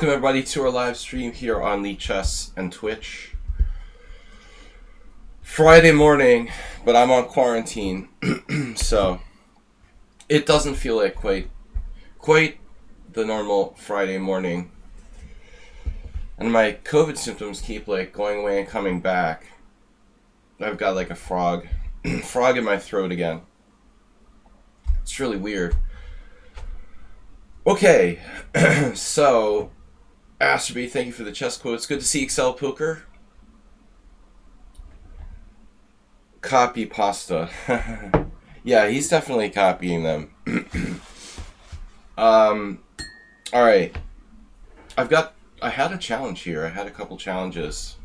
Welcome everybody to our live stream here on lichess and Twitch. Friday morning, but I'm on quarantine, so it doesn't feel like quite the normal Friday morning. And my COVID symptoms keep going away and coming back. I've got a frog in my throat again. It's really weird. Okay, so Asterby, thank you for the chess quotes. Good to see Excel Poker. Copy pasta. Yeah, he's definitely copying them. Alright. I had a challenge here. I had a couple challenges.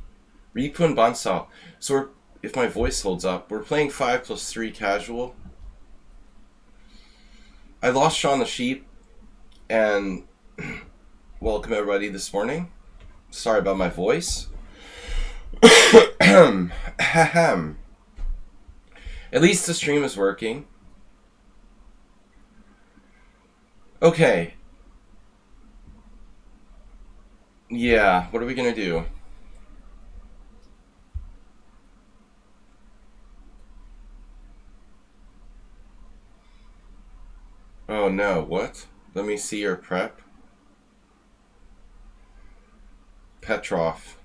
Ripun Bansal. So if my voice holds up, we're playing 5+3 casual. I lost Sean the Sheep, and welcome everybody this morning. Sorry about my voice. At least the stream is working. Okay. Yeah, what are we gonna do? Oh no, what? Let me see your prep. Petrov.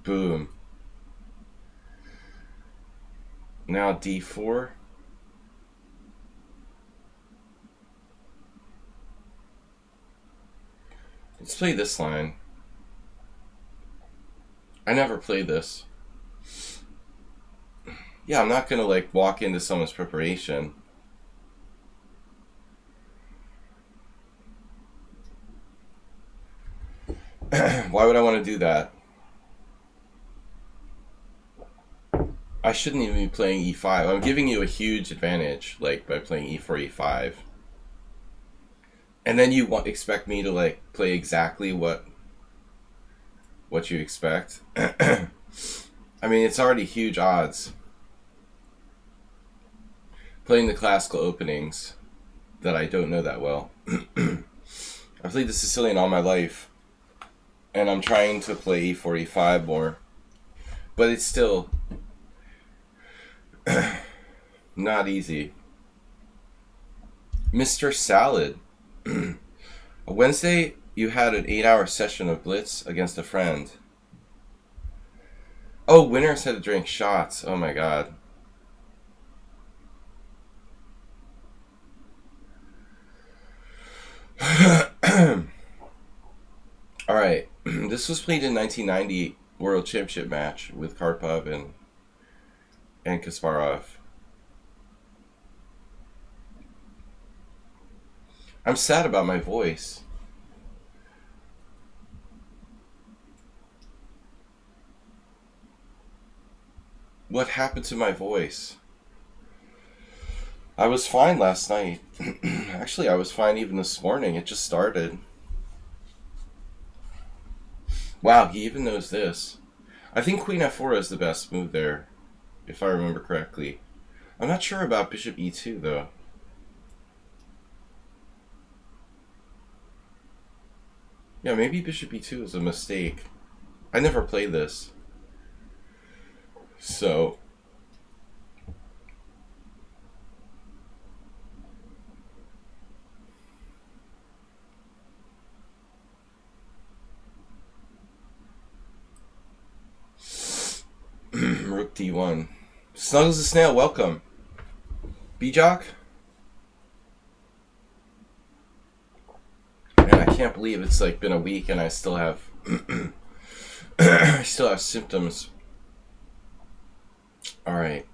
Boom. Now d4. Let's play this line. I never played this. Yeah, I'm not gonna walk into someone's preparation. Why would I want to do that? I shouldn't even be playing e5. I'm giving you a huge advantage, by playing e4, e5. And then you expect me to play exactly what you expect. I mean, it's already huge odds. Playing the classical openings that I don't know that well. I've played the Sicilian all my life, and I'm trying to play e4, e5 more, but it's still not easy. Mr. Salad. Wednesday, you had an 8-hour session of Blitz against a friend. Oh, winners had to drink shots. Oh my god. Alright. This was played in 1990 World Championship match with Karpov and Kasparov. I'm sad about my voice. What happened to my voice? I was fine last night. Actually, I was fine even this morning. It just started. Wow, he even knows this. I think Queen f4 is the best move there, if I remember correctly. I'm not sure about Bishop e2, though. Yeah, maybe Bishop e2 is a mistake. I never played this. So... Rook d1. Snuggles the Snail, welcome. B-Jock? Man, I can't believe it's been a week and I still have I still have symptoms. Alright.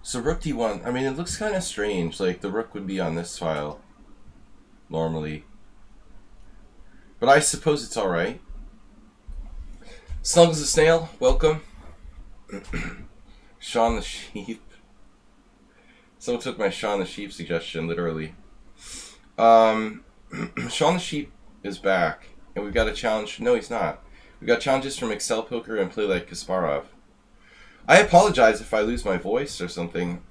So Rook d1, I mean, it looks kind of strange. The Rook would be on this file normally. But I suppose it's alright. Snuggles the Snail, welcome. Sean the Sheep. Someone took my Sean the Sheep suggestion, literally. Sean the Sheep is back, and we've got a challenge. No, he's not. We've got challenges from Excel Poker and Play Like Kasparov. I apologize if I lose my voice or something.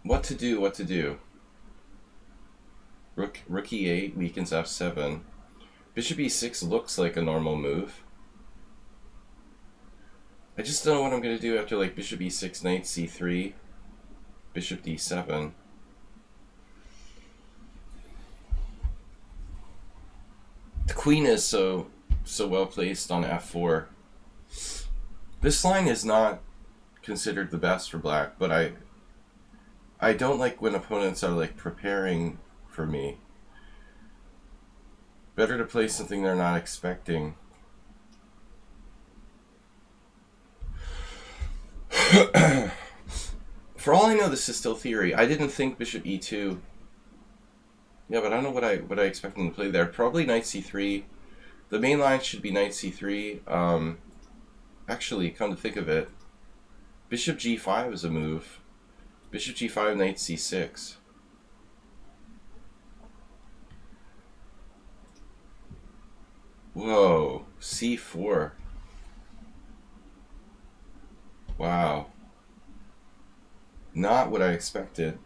What to do? What to do? Rook e8 weakens f7. Bishop e6 looks like a normal move. I just don't know what I'm gonna do after like bishop e6, knight c3, bishop d7. The queen is so well placed on f4. This line is not considered the best for black, but I don't like when opponents are like preparing for me. Better to play something they're not expecting. For all I know, this is still theory. I didn't think bishop e2. Yeah, but I don't know what I expect them to play there. Probably knight c3. The main line should be knight c3. Actually, come to think of it, bishop g5 is a move. Bishop g5, knight c6. Whoa, c4. Wow. Not what I expected.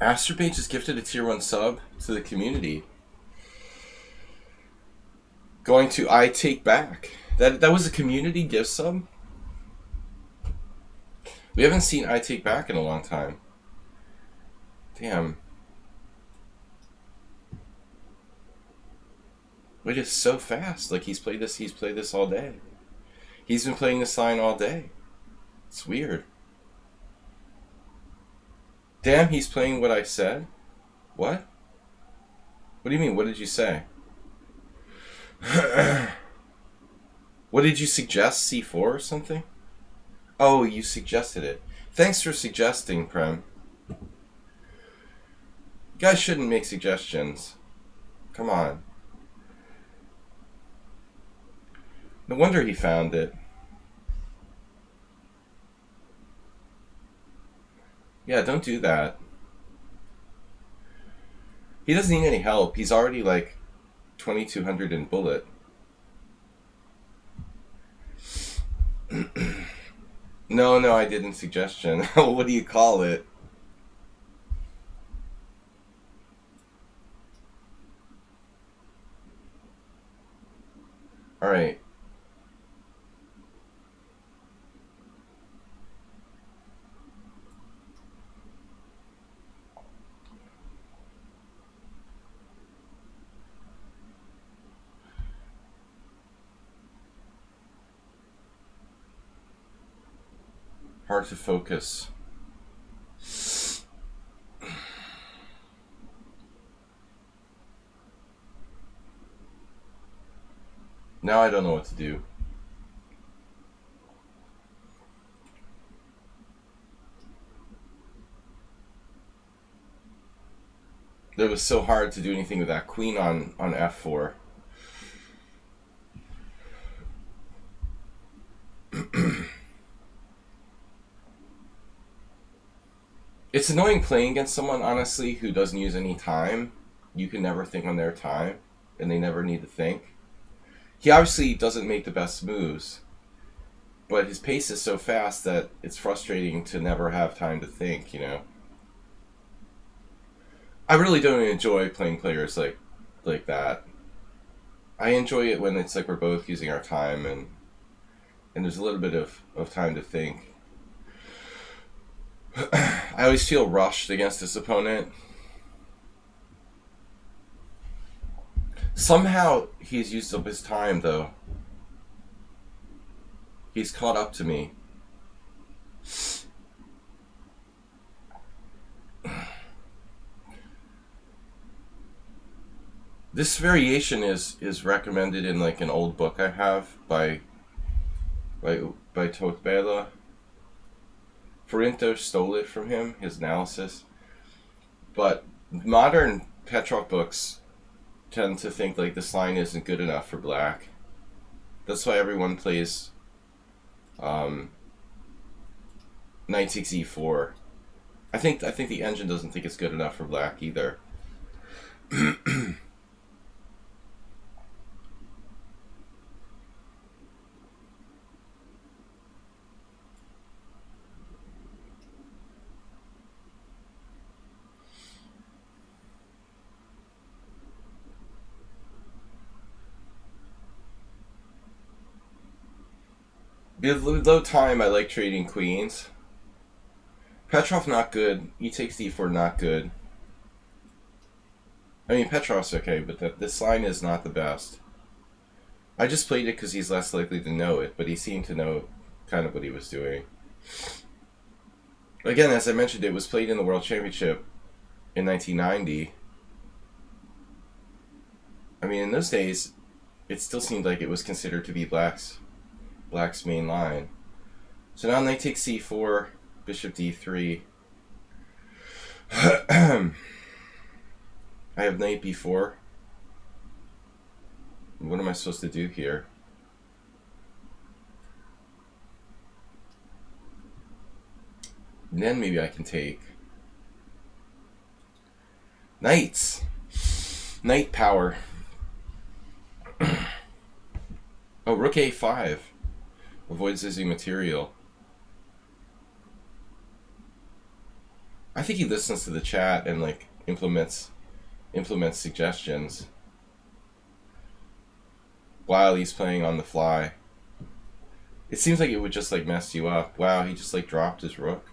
Astrobate just gifted a tier 1 sub to the community. Going to I Take Back. That was a community gift sub? We haven't seen I Take Back in a long time. Damn. It is so fast. Like he's played this all day. He's been playing this line all day. It's weird. Damn, he's playing what I said? What? What do you mean? What did you say? What did you suggest? C4 or something? Oh, you suggested it. Thanks for suggesting, Prem. You guys shouldn't make suggestions. Come on. No wonder he found it. Yeah, don't do that. He doesn't need any help. He's already like 2200 in bullet. No, I didn't suggestion. What do you call it? Alright. Hard to focus. Now I don't know what to do. It was so hard to do anything with that queen on f4. It's annoying playing against someone, honestly, who doesn't use any time. You can never think on their time, and they never need to think. He obviously doesn't make the best moves, but his pace is so fast that it's frustrating to never have time to think, you know? I really don't enjoy playing players like that. I enjoy it when it's like we're both using our time and there's a little bit of time to think. I always feel rushed against this opponent. Somehow he's used up his time, though. He's caught up to me. This variation is recommended in like an old book I have by Totbela. Forinto stole it from him, his analysis. But modern Petrov books tend to think like this line isn't good enough for black. That's why everyone plays Knight takes e4. I think the engine doesn't think it's good enough for black either. With low time, I like trading queens. Petrov not good. E takes d4 not good. I mean, Petrov's okay, but this line is not the best. I just played it because he's less likely to know it, but he seemed to know kind of what he was doing. Again, as I mentioned, it was played in the World Championship in 1990. I mean, in those days, it still seemed like it was considered to be black's main line. So now knight takes c4, bishop d3. I have knight b4. What am I supposed to do here? And then maybe I can take knights. Knight power. Oh, rook a5. Avoids losing material. I think he listens to the chat and like implements suggestions while he's playing on the fly. It seems like it would just like mess you up. Wow, he just like dropped his rook.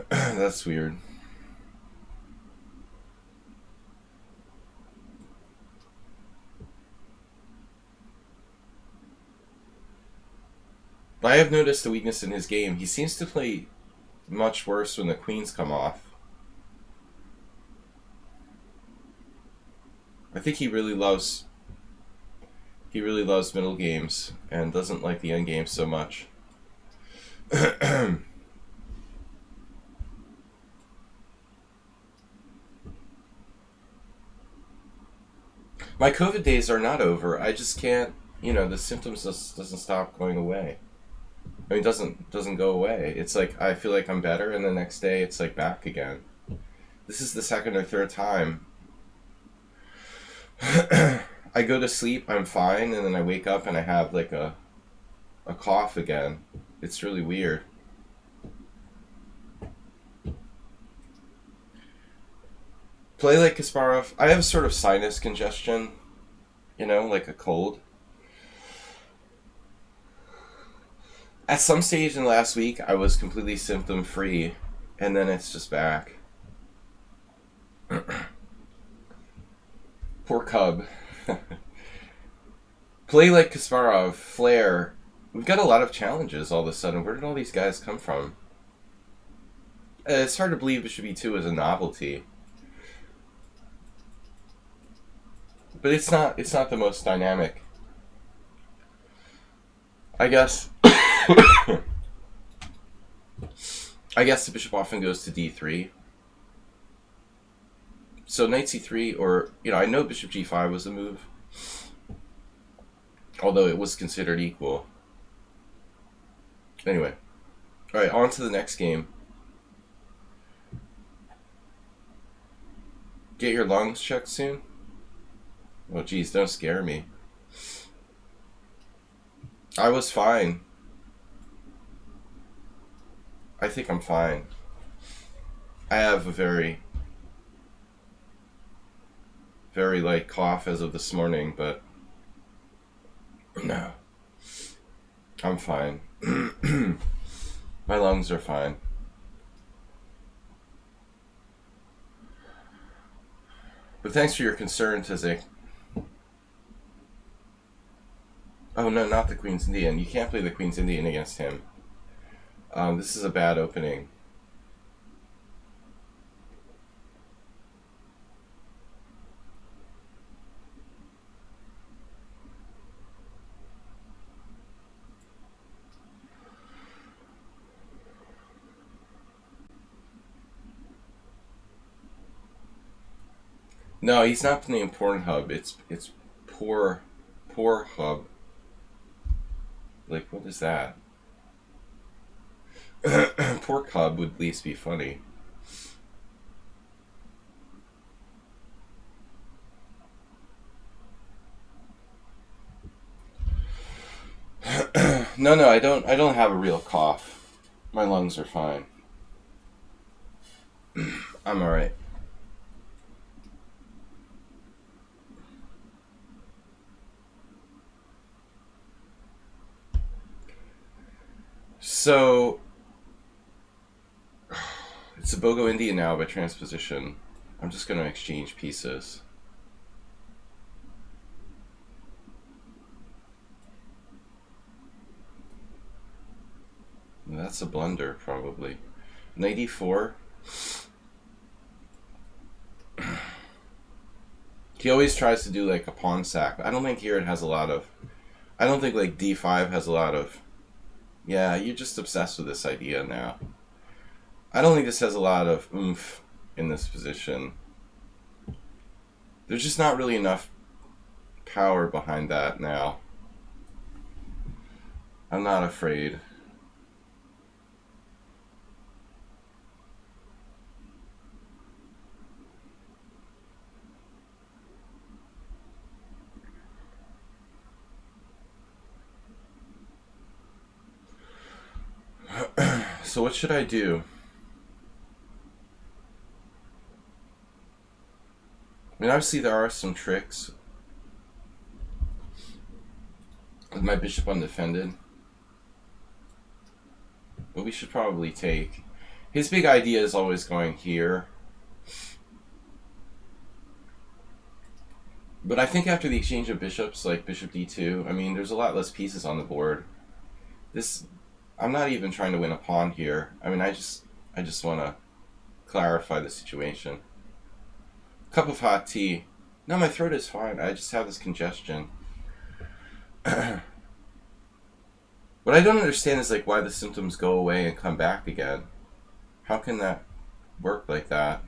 That's weird. But I have noticed a weakness in his game. He seems to play much worse when the queens come off. I think he really loves middle games and doesn't like the end game so much. My COVID days are not over. I just can't, the symptoms just doesn't stop going away. I mean, doesn't go away. It's like I feel like I'm better, and the next day it's like back again. This is the second or third time. I go to sleep, I'm fine, and then I wake up and I have like a cough again. It's really weird. Play like Kasparov. I have sort of sinus congestion, like a cold. At some stage in last week, I was completely symptom-free, and then it's just back. Poor Cub. Play like Kasparov, Flair. We've got a lot of challenges all of a sudden. Where did all these guys come from? It's hard to believe Bishop E2 is a novelty. But it's not the most dynamic. I guess the bishop often goes to d3. So knight c3, or, I know bishop g5 was a move. Although it was considered equal. Anyway. Alright, on to the next game. Get your lungs checked soon? Oh, geez, don't scare me. I was fine. I think I'm fine. I have a very light cough as of this morning, but no. I'm fine. My lungs are fine. But thanks for your concern, Tizik. Oh no, not the Queen's Indian. You can't play the Queen's Indian against him. This is a bad opening. No, he's not playing Pornhub. It's Poor, poor hub. Like, what is that? Poor cub would at least be funny. No, I don't have a real cough. My lungs are fine. I'm alright. So, it's a Bogo India now by transposition. I'm just going to exchange pieces. That's a blunder, probably. Knight e4. He always tries to do like a pawn sack. I don't think here it has a lot of... I don't think like d5 has a lot of... Yeah, you're just obsessed with this idea now. I don't think this has a lot of oomph in this position. There's just not really enough power behind that now. I'm not afraid. So what should I do? I mean, obviously there are some tricks with my bishop undefended, but we should probably take... His big idea is always going here. But I think after the exchange of bishops, like bishop d2, I mean, there's a lot less pieces on the board. This... I'm not even trying to win a pawn here. I mean, I just want to clarify the situation. Cup of hot tea. No, my throat is fine. I just have this congestion. What I don't understand is like why the symptoms go away and come back again. How can that work like that?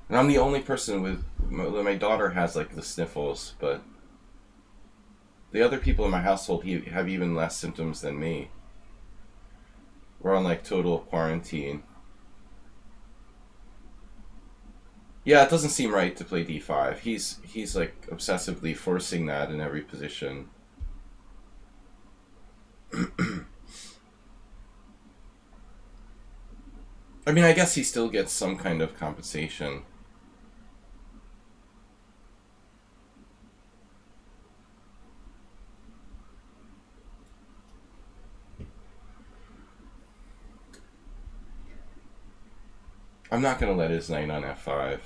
And I'm the only person with... My daughter has like the sniffles, but the other people in my household have even less symptoms than me. We're on like total quarantine. Yeah, it doesn't seem right to play d5. He's like obsessively forcing that in every position. I mean, I guess he still gets some kind of compensation. I'm not going to let his knight on f5.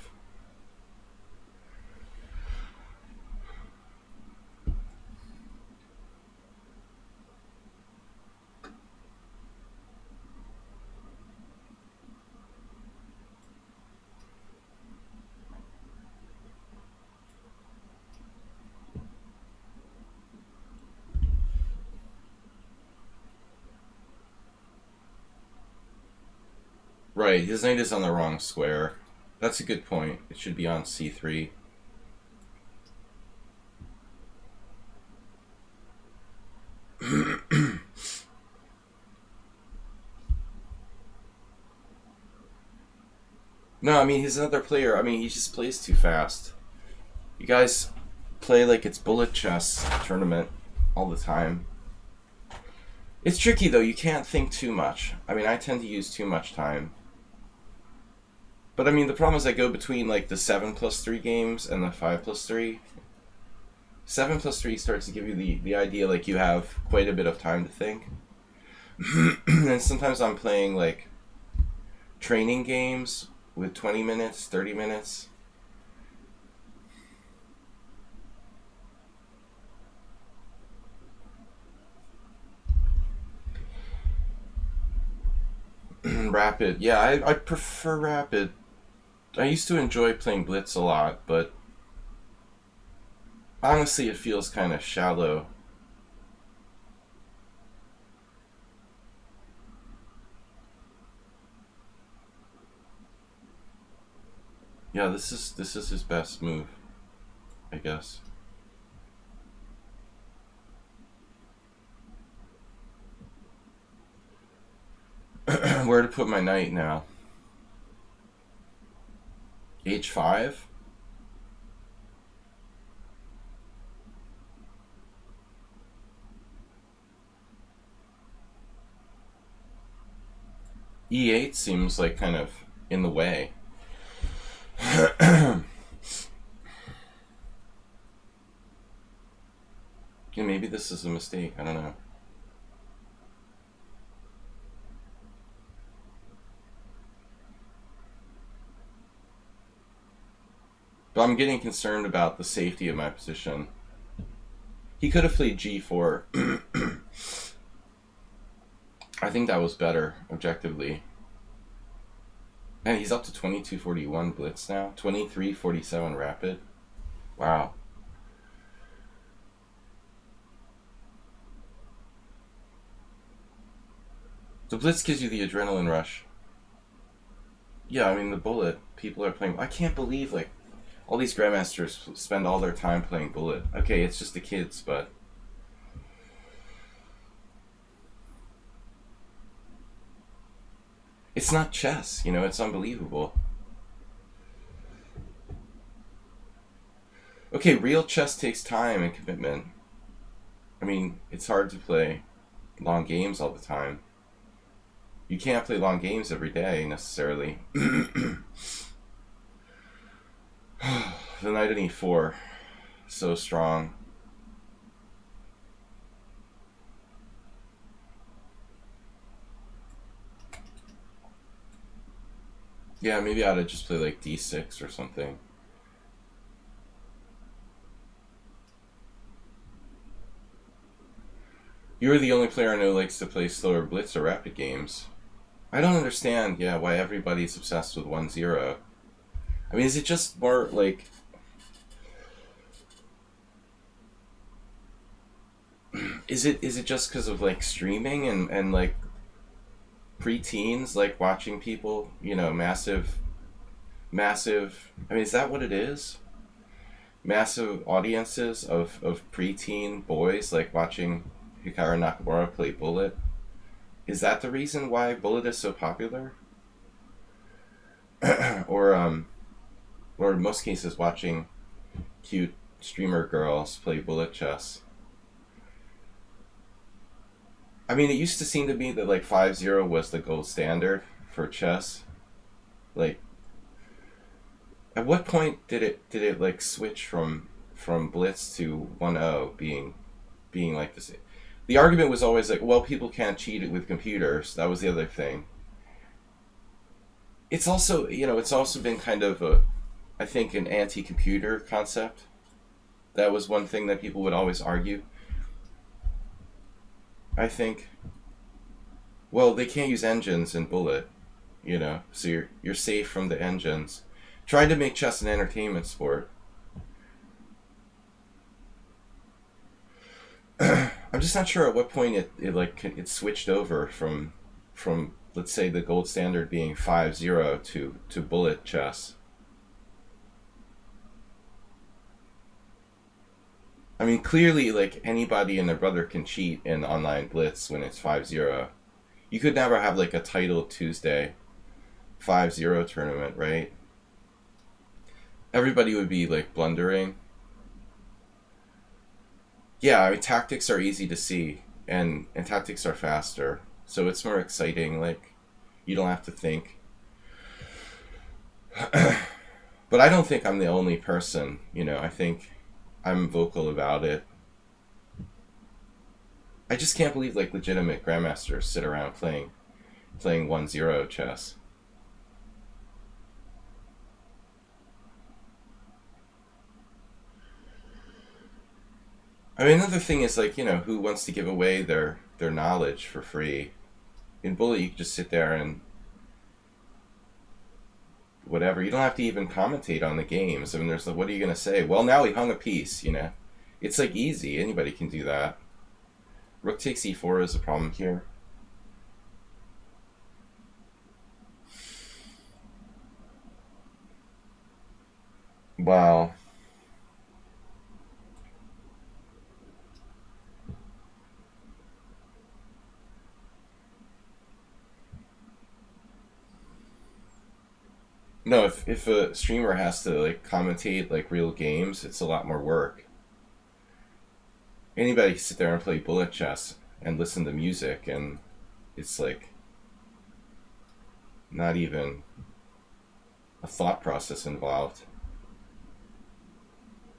Right, his knight is on the wrong square. That's a good point. It should be on c3. No, I mean, he's another player. I mean, he just plays too fast. You guys play like it's bullet chess tournament all the time. It's tricky, though. You can't think too much. I mean, I tend to use too much time. But, I mean, the problem is I go between, like, the 7+3 games and the 5+3. 7+3 starts to give you the idea, like, you have quite a bit of time to think. And sometimes I'm playing, like, training games with 20 minutes, 30 minutes. Rapid. Yeah, I prefer Rapid. I used to enjoy playing Blitz a lot, but honestly it feels kind of shallow. Yeah, this is his best move, I guess. Where to put my knight now? H5? E8 seems like kind of in the way. Yeah, maybe this is a mistake. I don't know. But I'm getting concerned about the safety of my position. He could have played G4. I think that was better, objectively. And he's up to 2241 blitz now. 2347 rapid. Wow. The blitz gives you the adrenaline rush. Yeah, I mean, the bullet, people are playing. I can't believe, like, all these grandmasters spend all their time playing bullet. Okay, it's just the kids, but it's not chess, you know, it's unbelievable. Okay, real chess takes time and commitment. I mean, it's hard to play long games all the time. You can't play long games every day, necessarily. The knight on e4. So strong. Yeah, maybe I ought to just play like d6 or something. You're the only player I know who likes to play slower blitz or rapid games. I don't understand, yeah, why everybody's obsessed with 1-0. I mean, is it just more like... Is it just because of like streaming and like pre-teens like watching people, you know, massive I mean, is that what it is? Massive audiences of pre-teen boys like watching Hikaru Nakamura play Bullet? Is that the reason why Bullet is so popular? or in most cases watching cute streamer girls play bullet chess. I mean, it used to seem to me that like 5-0 was the gold standard for chess. Like, at what point did it like switch from blitz to 1-0 being like this? The argument was always like, well, people can't cheat it with computers. That was the other thing. It's also, you know, it's also been kind of a, I think, an anti-computer concept. That was one thing that people would always argue. I think, well, they can't use engines in Bullet, you know, so you're safe from the engines. Trying to make chess an entertainment sport. I'm just not sure at what point it switched over from let's say the gold standard being 5-0 to bullet chess. I mean, clearly, like, anybody and their brother can cheat in online blitz when it's 5-0. You could never have like a Title Tuesday 5-0 tournament, right? Everybody would be like blundering. Yeah, I mean, tactics are easy to see, and tactics are faster, so it's more exciting. Like, you don't have to think. But I don't think I'm the only person. You know, I think I'm vocal about it. I just can't believe like legitimate grandmasters sit around playing 1-0 chess. I mean, another thing is like, you know, who wants to give away their knowledge for free? In Bullet, you can just sit there and whatever. You don't have to even commentate on the games. I mean, there's like, what are you gonna say? Well, now he hung a piece. You know, it's like easy. Anybody can do that. Rook takes e4 is a problem here. Wow. No, if a streamer has to like commentate like real games, it's a lot more work. Anybody can sit there and play bullet chess and listen to music, and it's like not even a thought process involved.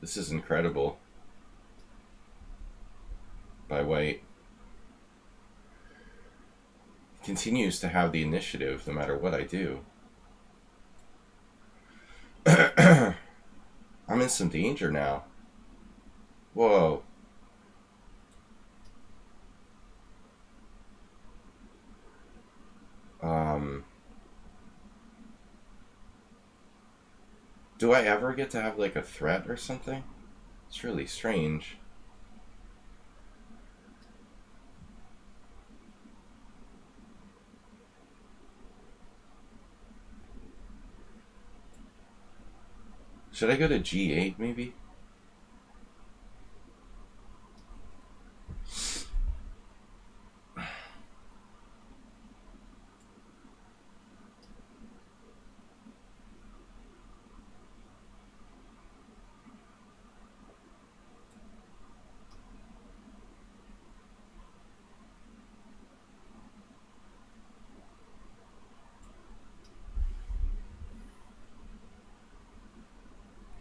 This is incredible by White. Continues to have the initiative no matter what I do. I'm in some danger now. Whoa. Um, do I ever get to have like a threat or something? It's really strange. Should I go to G8 maybe?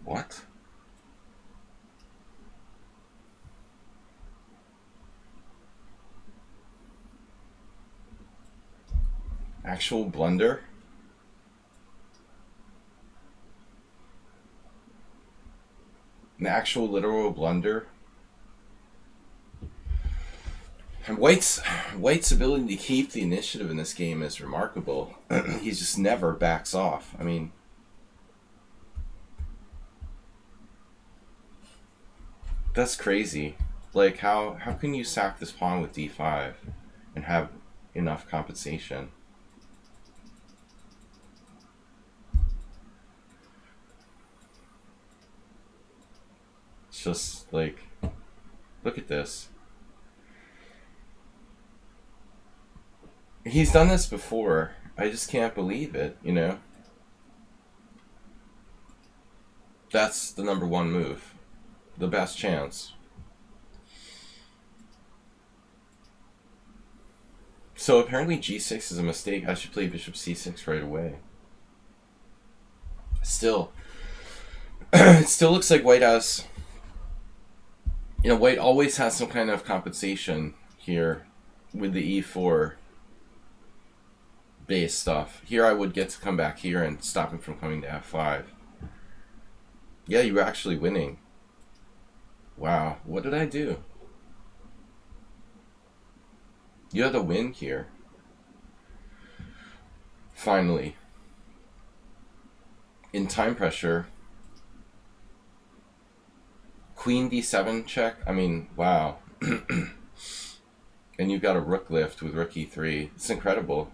What? Actual blunder? An actual literal blunder? And White's ability to keep the initiative in this game is remarkable. He just never backs off. I mean, that's crazy. Like how can you sack this pawn with d5 and have enough compensation? It's just like, look at this. He's done this before. I just can't believe it, you know? That's the number one move. The best chance. So apparently g6 is a mistake. I should play bishop c6 right away. Still, it still looks like White has... You know, White always has some kind of compensation here with the e4 base stuff. Here I would get to come back here and stop him from coming to f5. Yeah, you were actually winning. Wow, what did I do? You had a win here. Finally. In time pressure. Queen d7 check? I mean, wow. And you've got a rook lift with rook e3. It's incredible.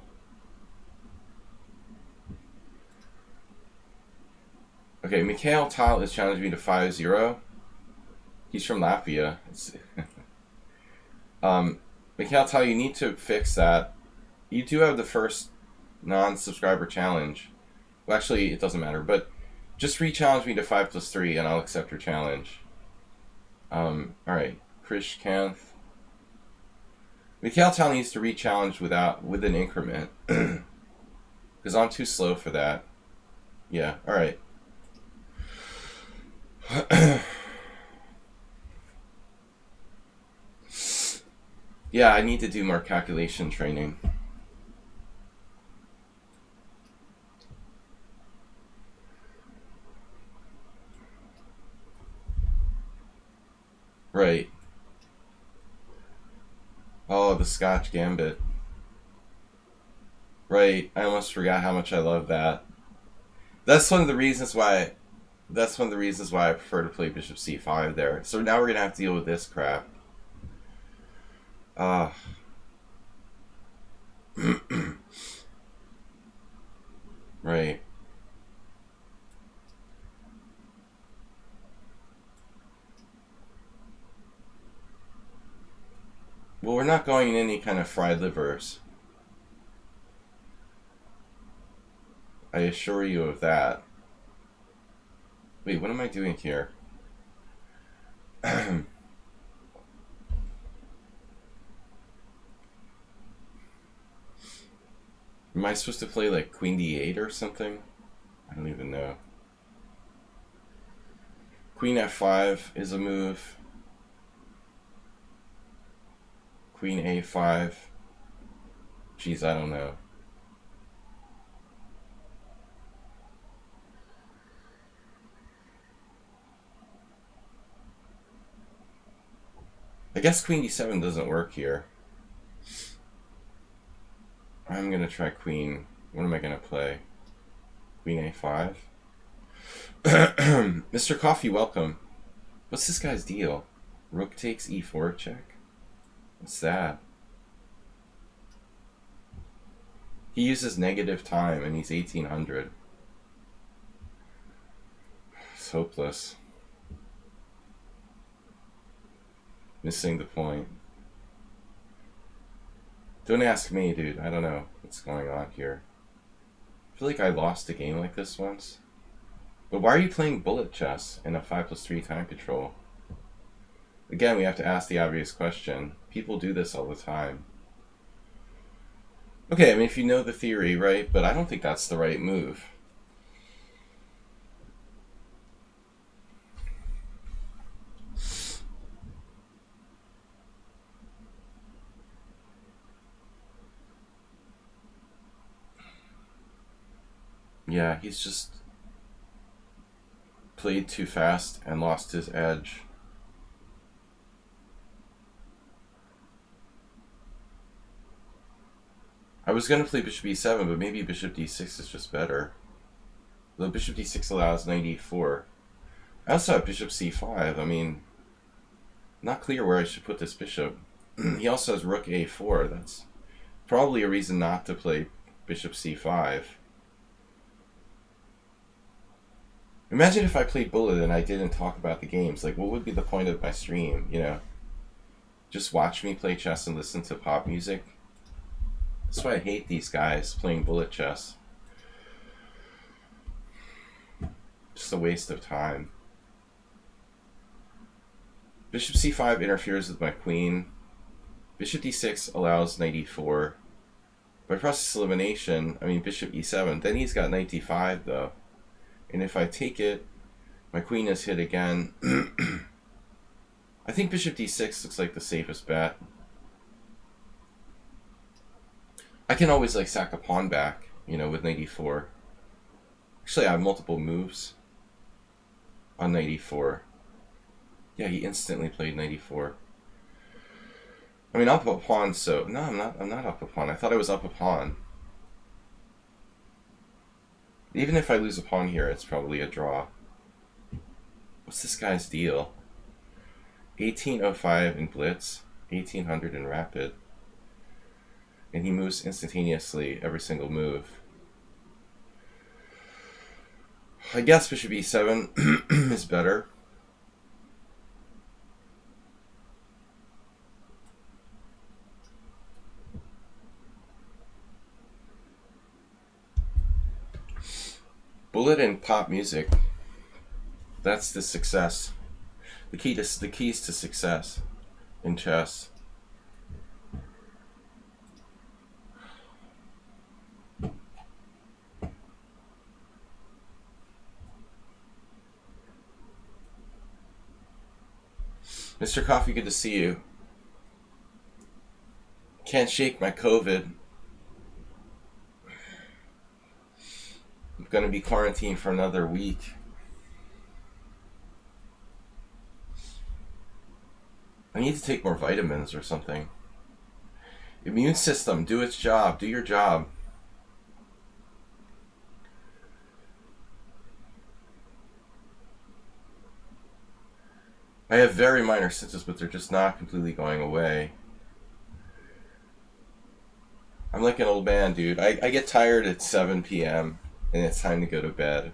Okay, Mikhail Tal is challenging me to 5-0. He's from Latvia. Mikhail Tal, you need to fix that. You do have the first non-subscriber challenge. Well, actually, it doesn't matter, but just re-challenge me to 5+3 and I'll accept your challenge. Alright. Krish Kanth. Mikhail Tal needs to re-challenge with an increment. Because I'm too slow for that. Yeah, alright. Yeah, I need to do more calculation training. Right. Oh, the Scotch Gambit. Right. I almost forgot how much I love that. That's one of the reasons why I prefer to play Bishop C5 there. So now we're gonna have to deal with this crap. Right. not going in any kind of fried livers. I assure you of that. Wait, what am I doing here? Am I supposed to play like Queen D8 or something? I don't even know. Queen F5 is a move. Queen A5. Geez, I don't know. I guess Queen D7 doesn't work here. I'm gonna try Queen. What am I gonna play? Queen A5? Mr. Coffee, welcome. What's this guy's deal? Rook takes E4 check? What's that? He uses negative time and he's 1800. It's hopeless. Missing the point. Don't ask me, dude. I don't know what's going on here. I feel like I lost a game like this once. But why are you playing bullet chess in a 5+3 time control? Again, we have to ask the obvious question. People do this all the time. Okay, I mean, if you know the theory, right? But I don't think that's the right move. Yeah, he's just played too fast and lost his edge. I was going to play bishop e7, but maybe bishop d6 is just better. Though bishop d6 allows knight e4. I also have bishop c5. I mean, not clear where I should put this bishop. He also has rook a4. That's probably a reason not to play bishop c5. Imagine if I played bullet and I didn't talk about the games. Like, what would be the point of my stream, you know? Just watch me play chess and listen to pop music? That's why I hate these guys playing bullet chess. Just a waste of time. Bishop c5 interferes with my queen. Bishop d6 allows knight e4. By process of elimination, I mean bishop e7. Then he's got knight d5 though. And if I take it, my queen is hit again. I think bishop d6 looks like the safest bet. I can always like sack a pawn back, you know, with knight e4. Actually, I have multiple moves on knight e4. Yeah, he instantly played knight e4. I mean, up a pawn, so no, I'm not up a pawn. I thought I was up a pawn. Even if I lose a pawn here, it's probably a draw. What's this guy's deal? 1805 in Blitz, 1800 in Rapid. And he moves instantaneously every single move. I guess bishop e7 is better. Bullet and pop music. That's the success. The keys to success in chess. Mr. Coffee, good to see you. Can't shake my COVID. I'm going to be quarantined for another week. I need to take more vitamins or something. Immune system, do its job. Do your job. I have very minor symptoms, but they're just not completely going away. I'm like an old man, dude. I get tired at 7 p.m. and it's time to go to bed.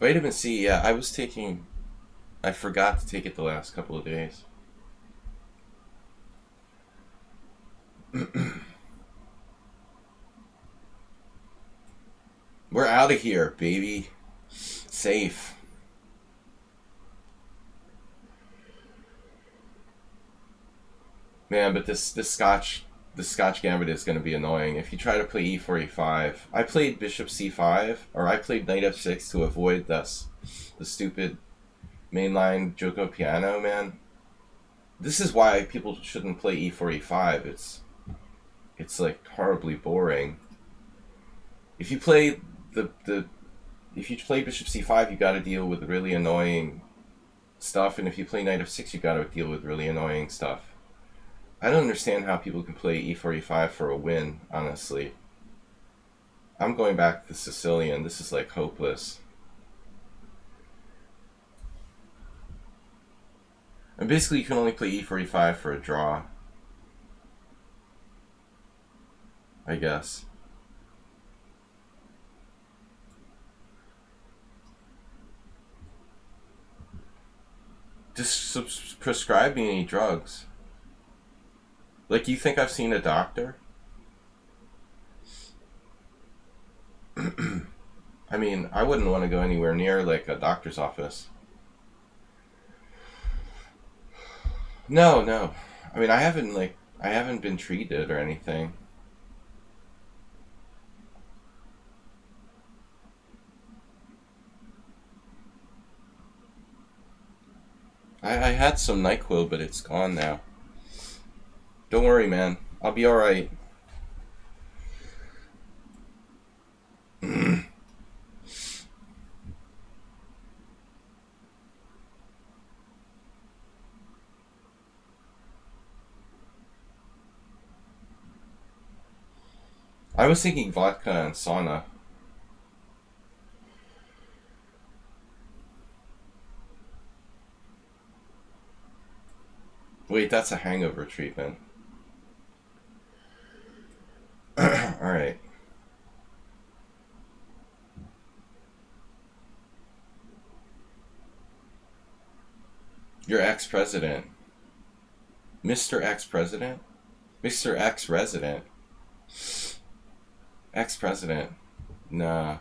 Vitamin C, yeah, I forgot to take it the last couple of days. We're out of here, baby. Safe. Man, but this Scotch Gambit is going to be annoying. If you try to play e4, e5, I played bishop c5, or I played knight f6 to avoid this, the stupid mainline Joko piano, man. This is why people shouldn't play e4, e5. It's like horribly boring. If you play if you play bishop c5, you got to deal with really annoying stuff, and if you play knight f6, you got to deal with really annoying stuff. I don't understand how people can play e4, e5 for a win, honestly. I'm going back to Sicilian. This is like hopeless. And basically you can only play e4, e5 for a draw, I guess. Just prescribe me any drugs. Like, you think I've seen a doctor? I mean, I wouldn't want to go anywhere near, like, a doctor's office. No. I mean, I haven't been treated or anything. I had some NyQuil, but it's gone now. Don't worry, man. I'll be alright. I was thinking vodka and sauna. Wait, that's a hangover treatment. Alright. Your ex-president. Mr. Ex-president? Mr. Ex-resident. Ex-president. Nah.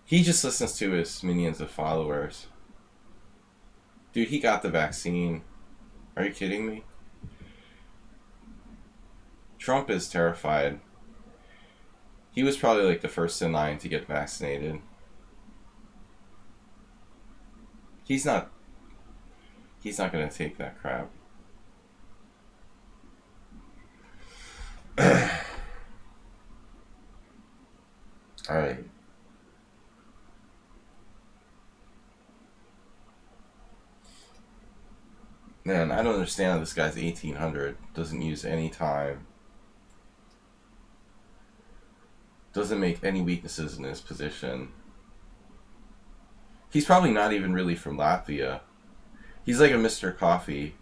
He just listens to his millions of followers. Dude, he got the vaccine. Are you kidding me? Trump is terrified. He was probably like the first in line to get vaccinated. He's not gonna take that crap. Alright. Man, I don't understand how this guy's 1800. Doesn't use any time. Doesn't make any weaknesses in his position. He's probably not even really from Latvia. He's like a Mr. Coffee.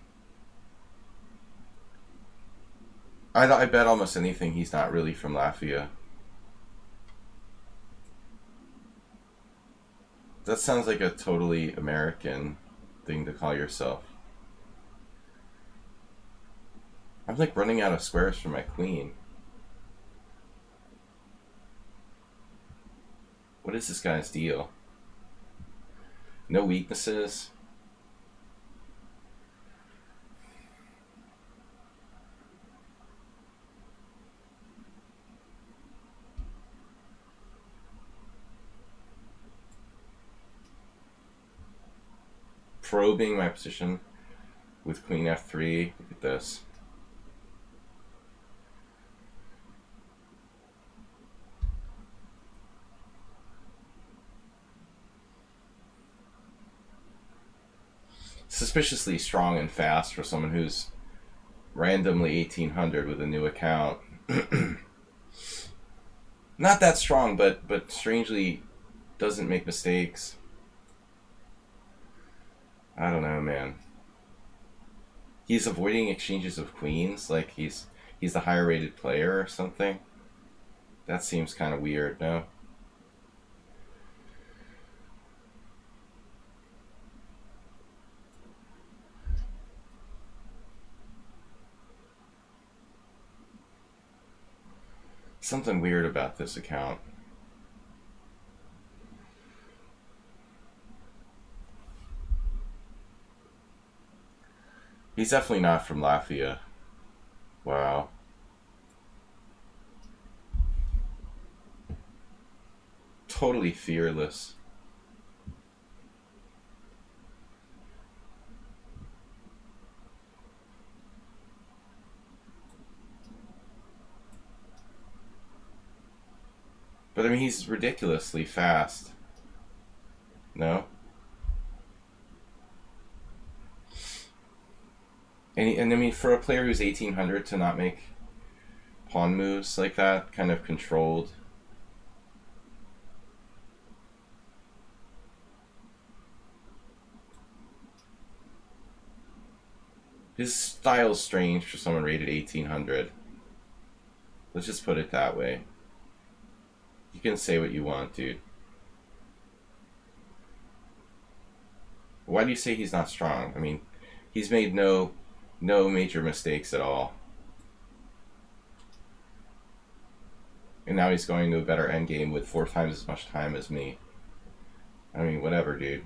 I bet almost anything he's not really from Latvia. That sounds like a totally American thing to call yourself. I'm like running out of squares for my queen. What is this guy's deal? No weaknesses? Probing my position with queen f3. Look at this. Suspiciously strong and fast for someone who's randomly 1800 with a new account. Not that strong, but strangely doesn't make mistakes. I don't know, man. He's avoiding exchanges of queens, like he's the higher rated player or something. That seems kind of weird, no? something weird about this account. He's definitely not from Latvia. Wow. Totally fearless. But I mean, he's ridiculously fast. No? And I mean, for a player who's 1800 to not make pawn moves like that, kind of controlled. His style's strange for someone rated 1800. Let's just put it that way. You can say what you want, dude. Why do you say he's not strong? I mean, he's made no major mistakes at all. And now he's going to a better endgame with 4 times as much time as me. I mean, whatever, dude.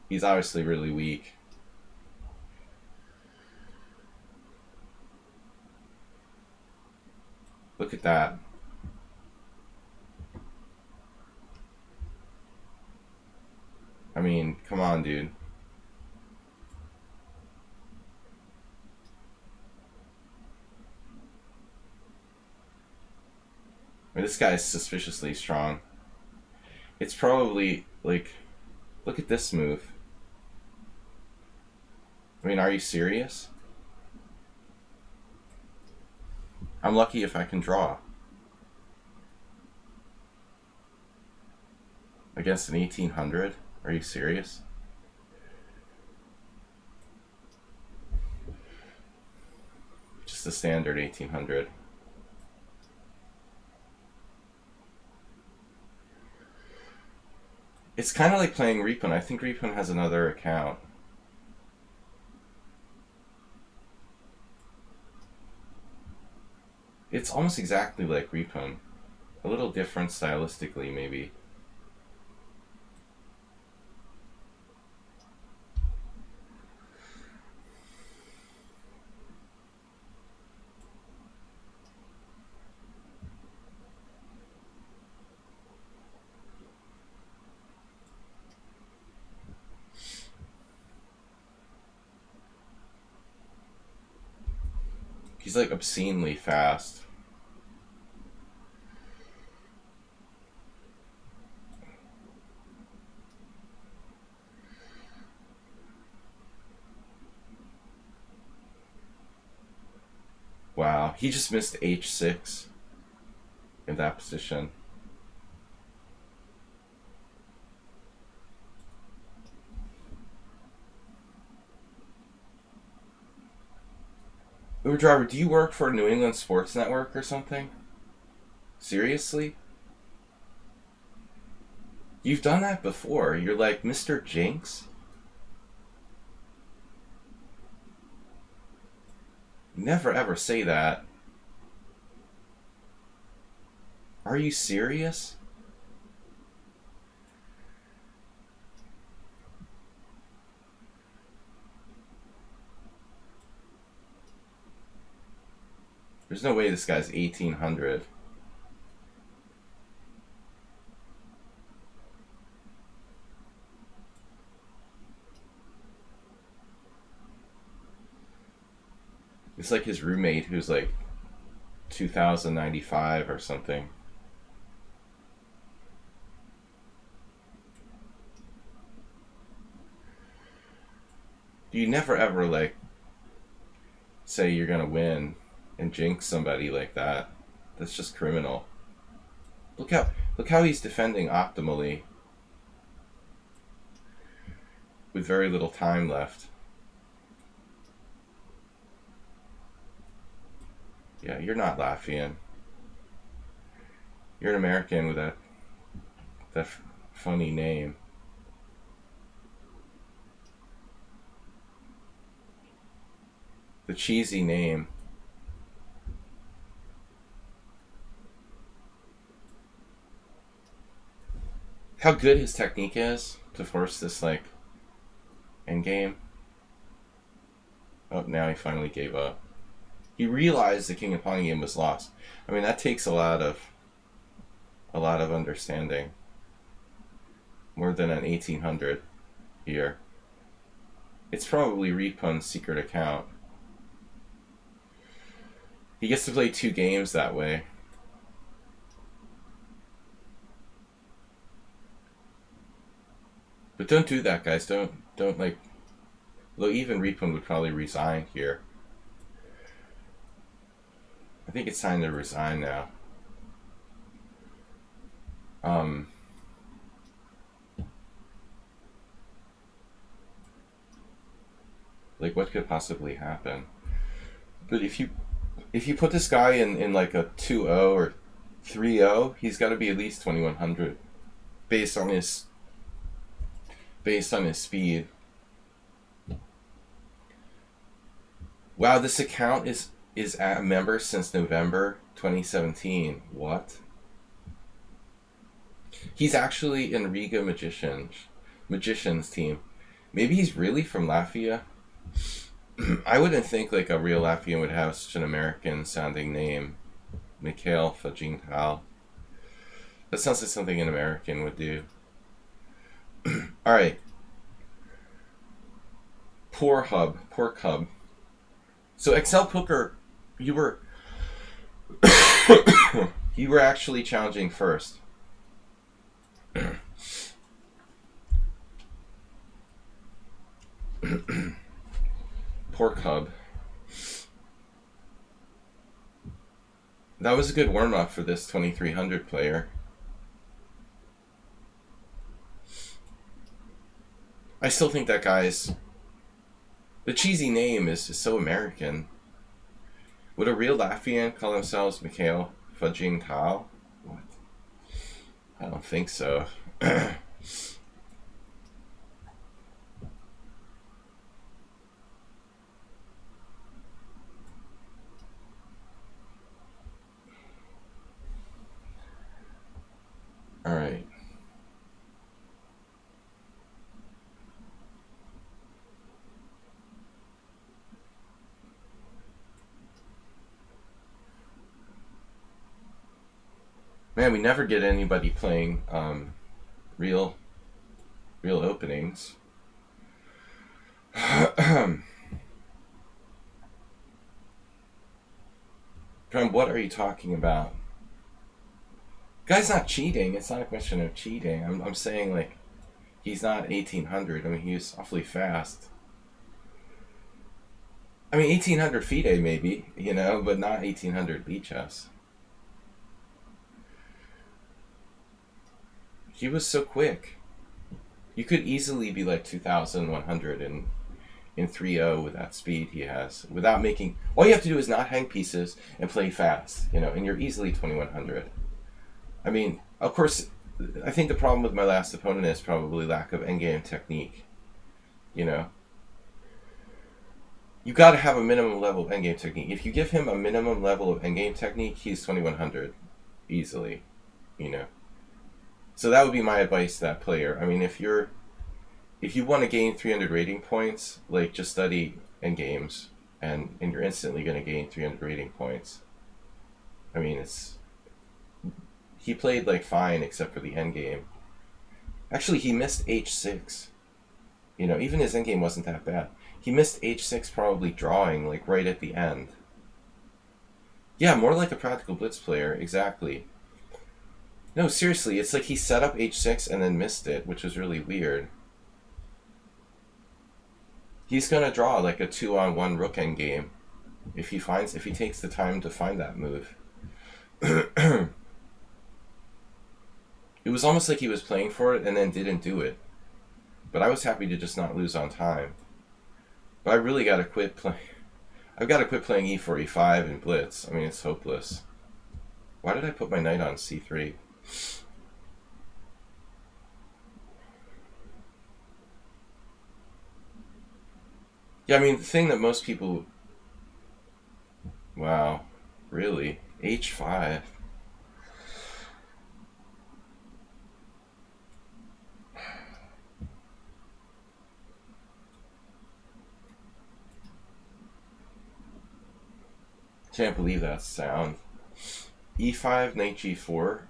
He's obviously really weak. Look at that. I mean, come on, dude. I mean, this guy's suspiciously strong. It's probably, like, look at this move. I mean, are you serious? I'm lucky if I can draw. Against an 1800? Are you serious? Just a standard 1800. It's kind of like playing Repun. I think Repun has another account. It's almost exactly like Repun. A little different stylistically, maybe. He's like obscenely fast. Wow, he just missed h6 in that position. Uber driver, do you work for New England Sports Network or something? Seriously? You've done that before. You're like Mr. Jinx? Never ever say that. Are you serious? There's no way this guy's 1800. It's like his roommate who's like 2095 or something. You never ever like say you're gonna win and jinx somebody like that. That's just criminal. Look how he's defending optimally with very little time left. Yeah, you're not Latvian. You're an American with that funny name. The cheesy name. how good his technique is to force this, like, endgame. Oh, now he finally gave up. He realized the king and pawn game was lost. I mean, that takes a lot of understanding. More than an 1800 here. It's probably Repun's secret account. He gets to play 2 games that way. But don't do that, guys. Don't like... Though even Repun would probably resign here. I think it's time to resign now. Like, what could possibly happen? But if you put this guy in like a 2-0 or 3-0, he's got to be at least 2100 based on his speed. Wow, this account is a member since November 2017. What? He's actually in Riga Magicians team. Maybe he's really from Latvia. I wouldn't think like a real Latvian would have such an American sounding name. Mikhail Fajintal. That sounds like something an American would do. Alright. Poor Cub. So Excel Poker, you were actually challenging first. Poor Cub. That was a good warm-up for this 2300 player. I still think that guy's... The cheesy name is so American. Would a real Latvian call themselves Mikhail Fajintal? What? I don't think so. All right. Man, we never get anybody playing real openings. Trump, what are you talking about? Guy's not cheating. It's not a question of cheating. I'm saying, like, he's not 1800. I mean, he's awfully fast. I mean, 1800 FIDE maybe, you know, but not 1800 lichess. He was so quick. You could easily be like 2100 in 3-0 with that speed he has, without making... All you have to do is not hang pieces and play fast, you know, and you're easily 2100. I mean, of course, I think the problem with my last opponent is probably lack of endgame technique, you know. You got to have a minimum level of endgame technique. If you give him a minimum level of endgame technique, he's 2100 easily, you know. So that would be my advice to that player. I mean, if you want to gain 300 rating points, like, just study endgames, and you're instantly going to gain 300 rating points. I mean, he played, like, fine except for the endgame. Actually, he missed h6. You know, even his endgame wasn't that bad. He missed h6 probably drawing, like, right at the end. Yeah, more like a practical blitz player, exactly. No, seriously, it's like he set up h6 and then missed it, which was really weird. He's gonna draw like a 2-on-1 rook endgame if he takes the time to find that move. It was almost like he was playing for it and then didn't do it. But I was happy to just not lose on time. But I really gotta quit playing. I've got to quit playing e4, e5 and blitz. I mean, it's hopeless. Why did I put my knight on c3? Yeah, I mean, the thing that most people... Wow, really? h5? Can't believe that sound. E5, knight G4.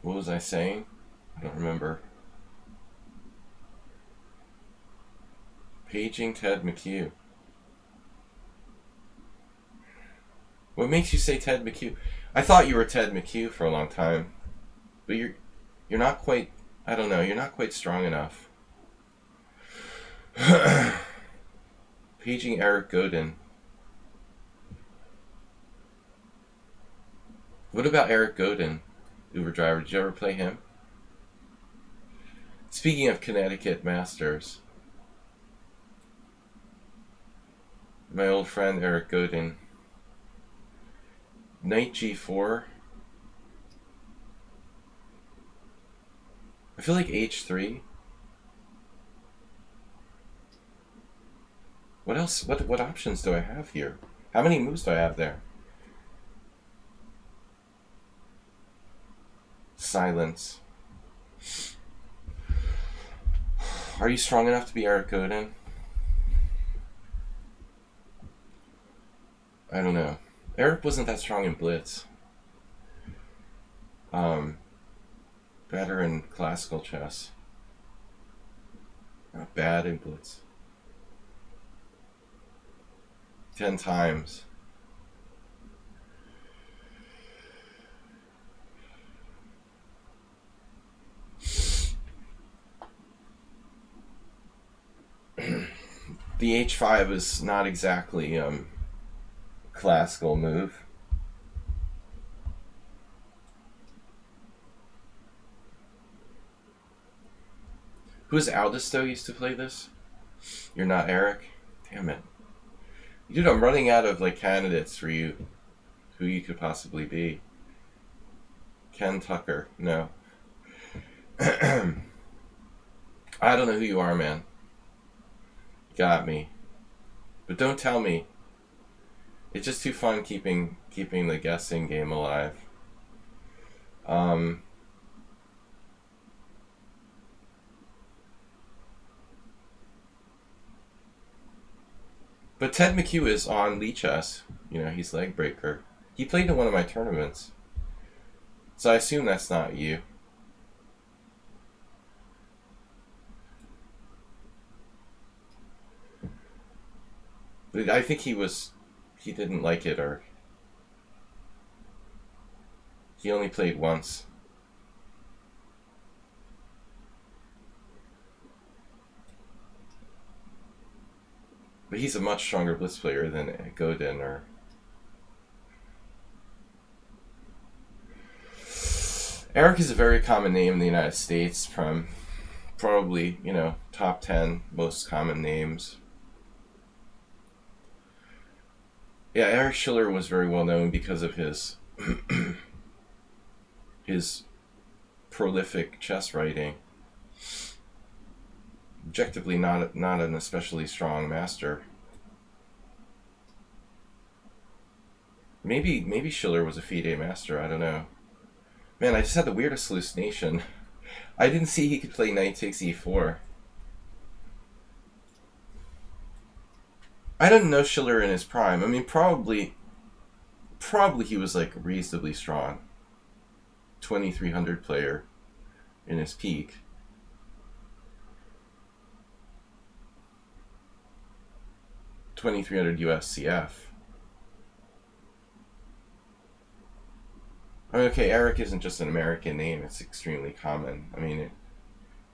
What was I saying? I don't remember. Paging Ted McHugh. What makes you say Ted McHugh? I thought you were Ted McHugh for a long time, but you're not quite. I don't know. You're not quite strong enough. Paging Eric Godin. What about Eric Godin, Uber driver? Did you ever play him? Speaking of Connecticut Masters, my old friend Eric Godin. Knight G4. I feel like H3. What else? What options do I have here? How many moves do I have there? Silence. Are you strong enough to be Eric Godin? I don't know. Eric wasn't that strong in Blitz. Better in classical chess. Not bad in Blitz. 10 times. The H5 is not exactly classical move. Who's Aldisto used to play this? You're not Eric? Damn it. Dude, I'm running out of like candidates for you. Who you could possibly be. Ken Tucker. No. I don't know who you are, man. Got me. But don't tell me. It's just too fun keeping the guessing game alive. But Ted McHugh is on lichess. You know, he's leg breaker. He played in one of my tournaments. So I assume that's not you. But I think he didn't like it, or he only played once. But he's a much stronger Blitz player than Godin, or... Eric is a very common name in the United States, from probably, you know, top 10 most common names. Yeah, Eric Schiller was very well known because of his his prolific chess writing. Objectively not an especially strong master. Maybe Schiller was a FIDE master, I don't know. Man, I just had the weirdest hallucination. I didn't see he could play knight takes e4. I didn't know Schiller in his prime. I mean, probably he was like reasonably strong. 2300 player in his peak. 2300 USCF. I mean, okay, Eric isn't just an American name, it's extremely common. I mean,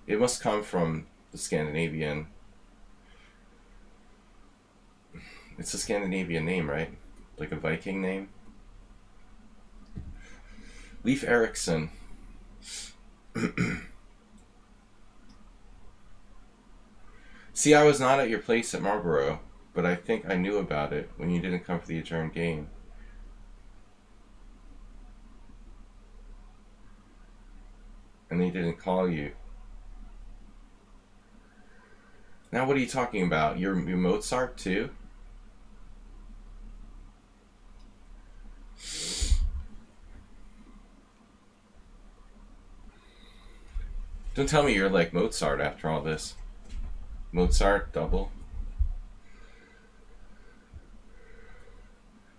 it must come from the Scandinavian. It's a Scandinavian name, right? Like a Viking name? Leif Erikson. See, I was not at your place at Marlborough, but I think I knew about it when you didn't come for the adjourned game. And they didn't call you. Now what are you talking about? You're Mozart too? Don't tell me you're like Mozart after all this. Mozart double.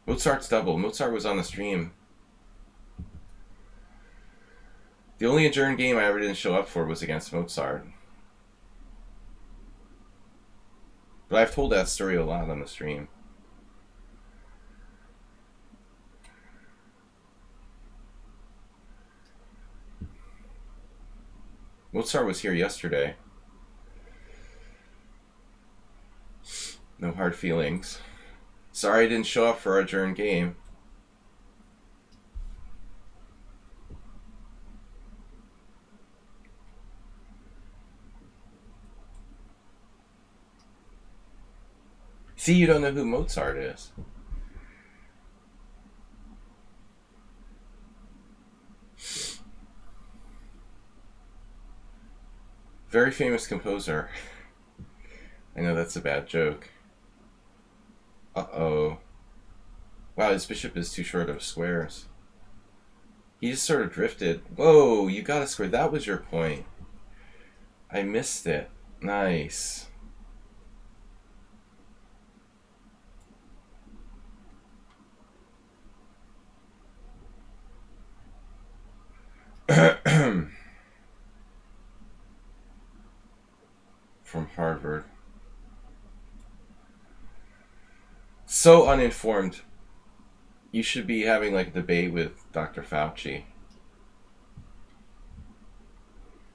Mozart's double. Mozart was on the stream. The only adjourned game I ever didn't show up for was against Mozart. But I've told that story a lot on the stream. Mozart was here yesterday. No hard feelings. Sorry I didn't show up for our adjourned game. See, you don't know who Mozart is. Very famous composer. I know that's a bad joke. Uh-oh. Wow, his bishop is too short of squares. He just sort of drifted. Whoa, you got a square. That was your point. I missed it. Nice. From Harvard. So uninformed. You should be having like a debate with Dr. Fauci.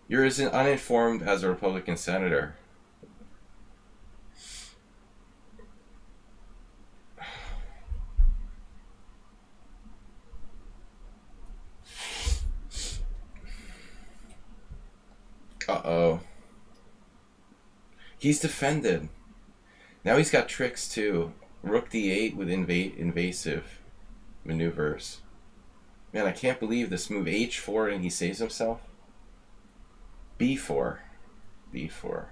You're as uninformed as a Republican senator. Uh-oh. He's defended. Now he's got tricks too. Rook d8 with invasive maneuvers. Man, I can't believe this move. h4 and he saves himself. b4. b4.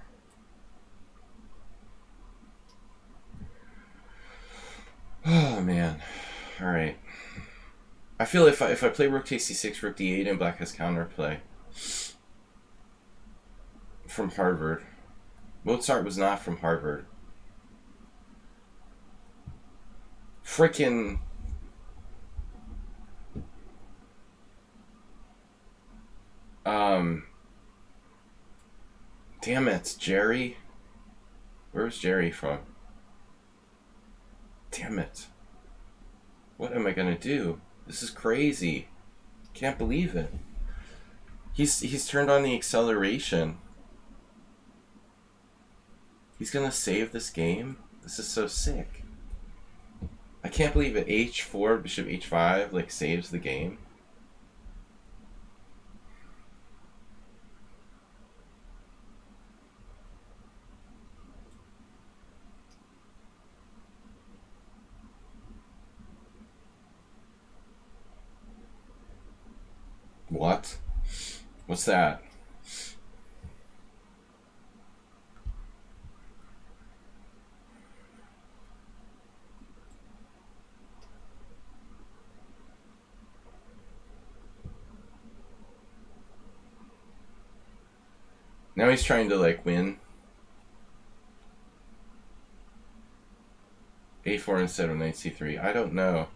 Oh, man. Alright. I feel if I play rook takes c6, rook d8, and black has counterplay. From Harvard. Mozart was not from Harvard. Frickin' damn it, Jerry. Where's Jerry from? Damn it. What am I gonna do? This is crazy. Can't believe it. He's turned on the acceleration. He's gonna save this game? This is so sick. I can't believe it. h4, bishop h5, like, saves the game. What? What's that? Now he's trying to, like, win. a4 instead of knight c3. I don't know.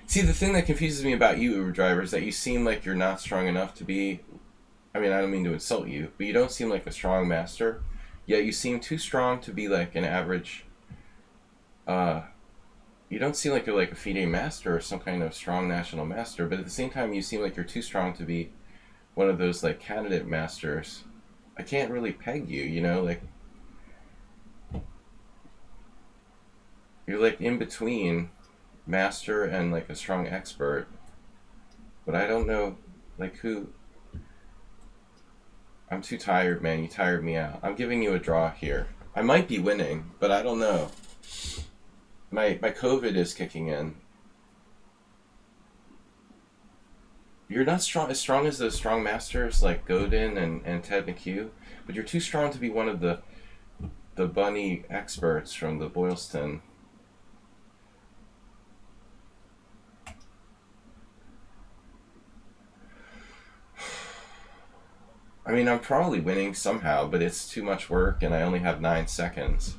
See, the thing that confuses me about you, Uber driver, is that you seem like you're not strong enough to be... I mean, I don't mean to insult you, but you don't seem like a strong master. Yet you seem too strong to be, like, an average... You don't seem like you're like a FIDE master or some kind of strong national master, but at the same time you seem like you're too strong to be one of those like candidate masters. I can't really peg you, you know, like you're like in between master and like a strong expert. But I don't know like who. I'm too tired, man. You tired me out. I'm giving you a draw here. I might be winning, but I don't know. My COVID is kicking in. You're not as strong as those strong masters like Godin and Ted McHugh, but you're too strong to be one of the bunny experts from the Boylston. I mean, I'm probably winning somehow, but it's too much work and I only have 9 seconds.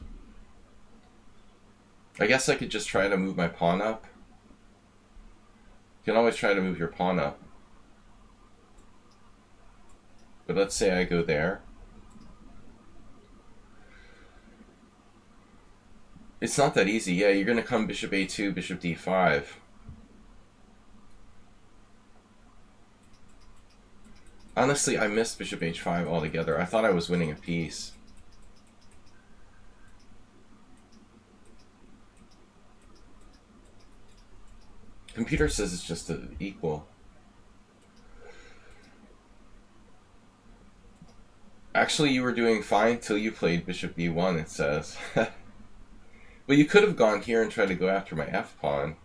I guess I could just try to move my pawn up. You can always try to move your pawn up. But let's say I go there. It's not that easy. Yeah, you're going to come bishop a2, bishop d5. Honestly, I missed bishop h5 altogether. I thought I was winning a piece. Computer says it's just equal. Actually, you were doing fine till you played bishop b1, it says. Well, you could have gone here and tried to go after my f-pawn.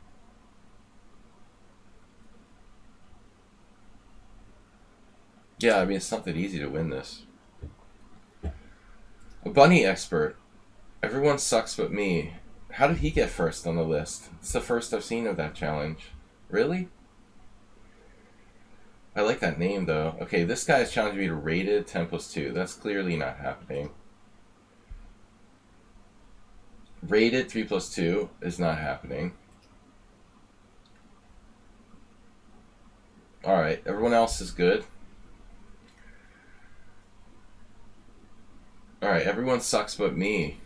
Yeah, I mean, it's not that easy to win this. A bunny expert. Everyone sucks but me. How did he get first on the list? It's the first I've seen of that challenge. Really? I like that name, though. Okay, this guy is challenging me to rated 10+2. That's clearly not happening. Rated 3+2 is not happening. Alright, everyone else is good. Alright, everyone sucks but me.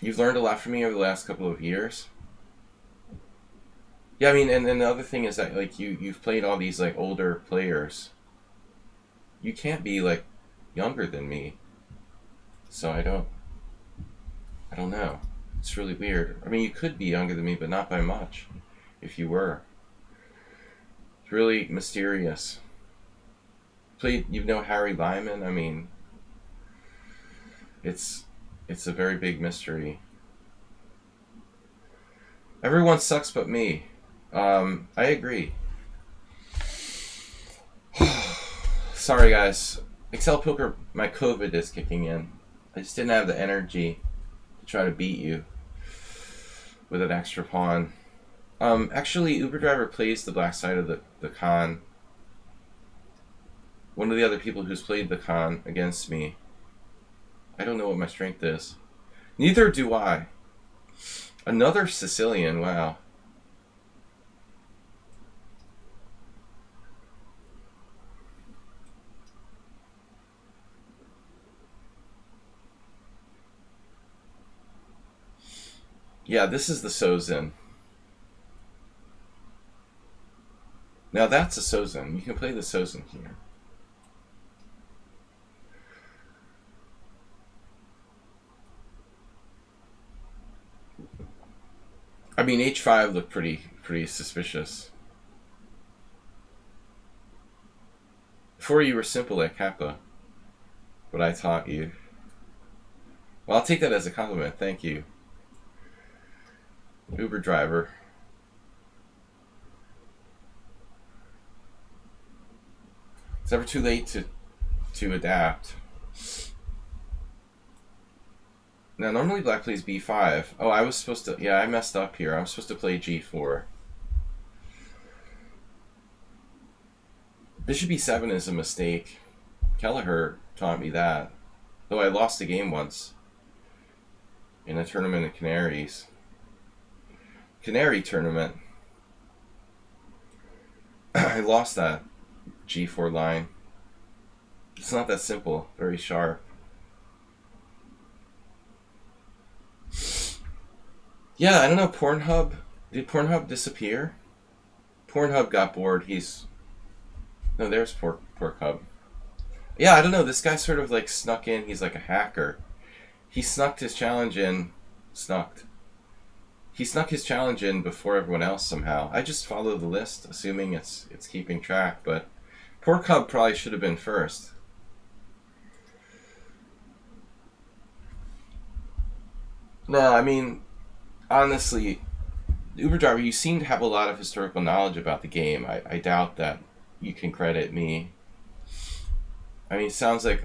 You've learned a lot from me over the last couple of years. Yeah, I mean, and the other thing is that, like, you've played all these, like, older players. You can't be, like, younger than me. So I don't know. It's really weird. I mean, you could be younger than me, but not by much, if you were. It's really mysterious. You know Harry Lyman? I mean, it's a very big mystery. Everyone sucks but me. I agree. Sorry, guys. Excel Poker, my COVID is kicking in. I just didn't have the energy to try to beat you with an extra pawn. Actually, Uber Driver plays the black side of the con. One of the other people who's played the con against me. I don't know what my strength is. Neither do I. Another Sicilian, wow. Yeah, this is the Sozin. Now that's a Sozin. You can play the Sozin here. I mean, h5 looked pretty suspicious. Before you were simple like Kappa. What I taught you. Well, I'll take that as a compliment. Thank you. Uber driver. It's never too late to adapt. Now, normally black plays b5. Oh, I was supposed to... Yeah, I messed up here. I'm supposed to play g4. Bishop e7 is a mistake. Kelleher taught me that. Though I lost a game once. In a tournament in Canaries. Canary tournament. I lost that g4 line. It's not that simple. Very sharp. Yeah, I don't know, Pornhub. Did Pornhub disappear? Pornhub got bored. No, there's Pornhub. Yeah, I don't know. This guy sort of like snuck in. He's like a hacker. He snuck his challenge in. He snuck his challenge in before everyone else somehow. I just follow the list, assuming it's keeping track, but Pornhub probably should have been first. No, I mean, honestly, Uber Driver, you seem to have a lot of historical knowledge about the game. I doubt that you can credit me. I mean, it sounds like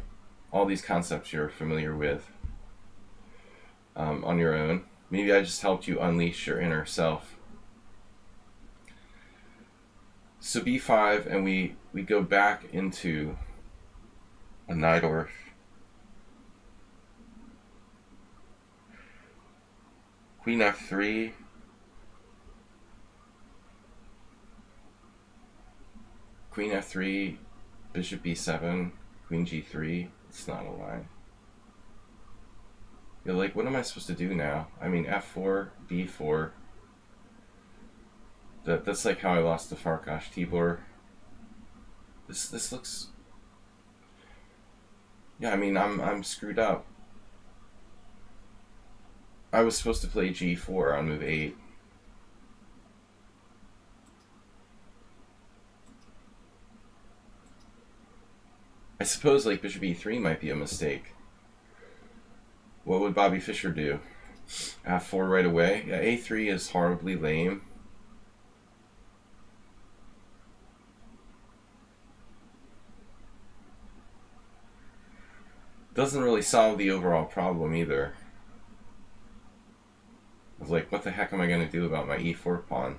all these concepts you're familiar with on your own. Maybe I just helped you unleash your inner self. So b5, and we go back into a Najdorf. Queen f3. Queen f3, bishop b7, queen g3. It's not a line. You're like, what am I supposed to do now? I mean, f4, b4. That's like how I lost to Farkas Tibor. This looks. Yeah, I mean, I'm screwed up. I was supposed to play g4 on move 8. I suppose like bishop e3 might be a mistake. What would Bobby Fischer do? f4 right away? Yeah, a3 is horribly lame. Doesn't really solve the overall problem either. I was like, what the heck am I going to do about my e4 pawn?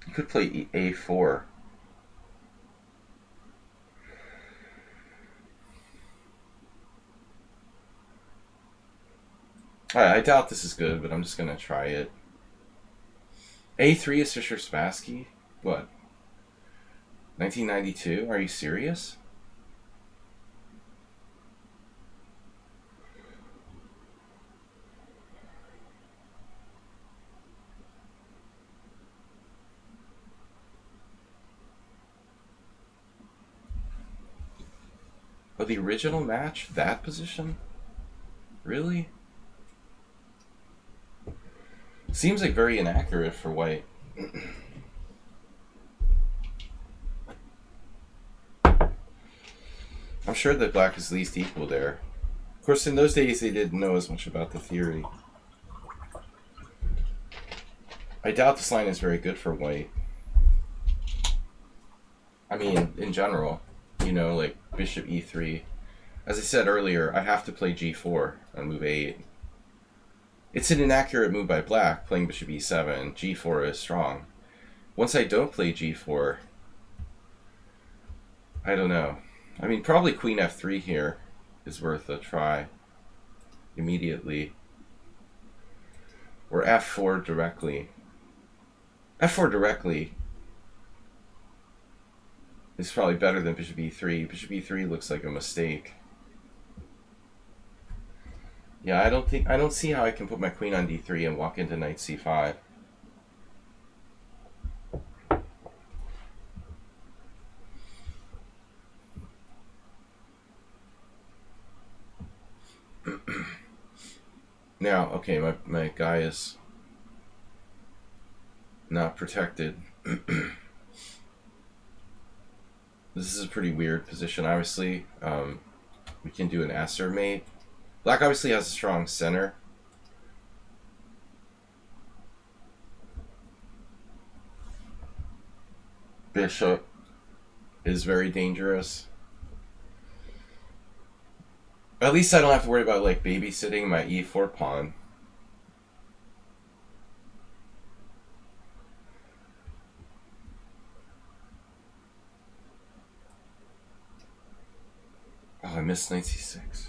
You could play a4. Alright, I doubt this is good, but I'm just going to try it. a3 is Fischer-Spassky? What? 1992? Are you serious? Oh, the original match? That position? Really? Seems like very inaccurate for white. I'm sure that black is least equal there. Of course, in those days, they didn't know as much about the theory. I doubt this line is very good for white. I mean, in general, you know, like bishop e3. As I said earlier, I have to play g4 on move 8. It's an inaccurate move by black, playing bishop e7. g4 is strong. Once I don't play g4, I don't know. I mean, probably queen f3 here is worth a try immediately. Or f4 directly. f4 directly is probably better than bishop e3. Bishop e3 looks like a mistake. Yeah, I don't see how I can put my queen on d3 and walk into knight c5. Now, okay, my guy is not protected. This is a pretty weird position, obviously. We can do an Esser mate. Black obviously has a strong center. Bishop is very dangerous. At least I don't have to worry about like babysitting my e4 pawn. Oh, I missed knight c6.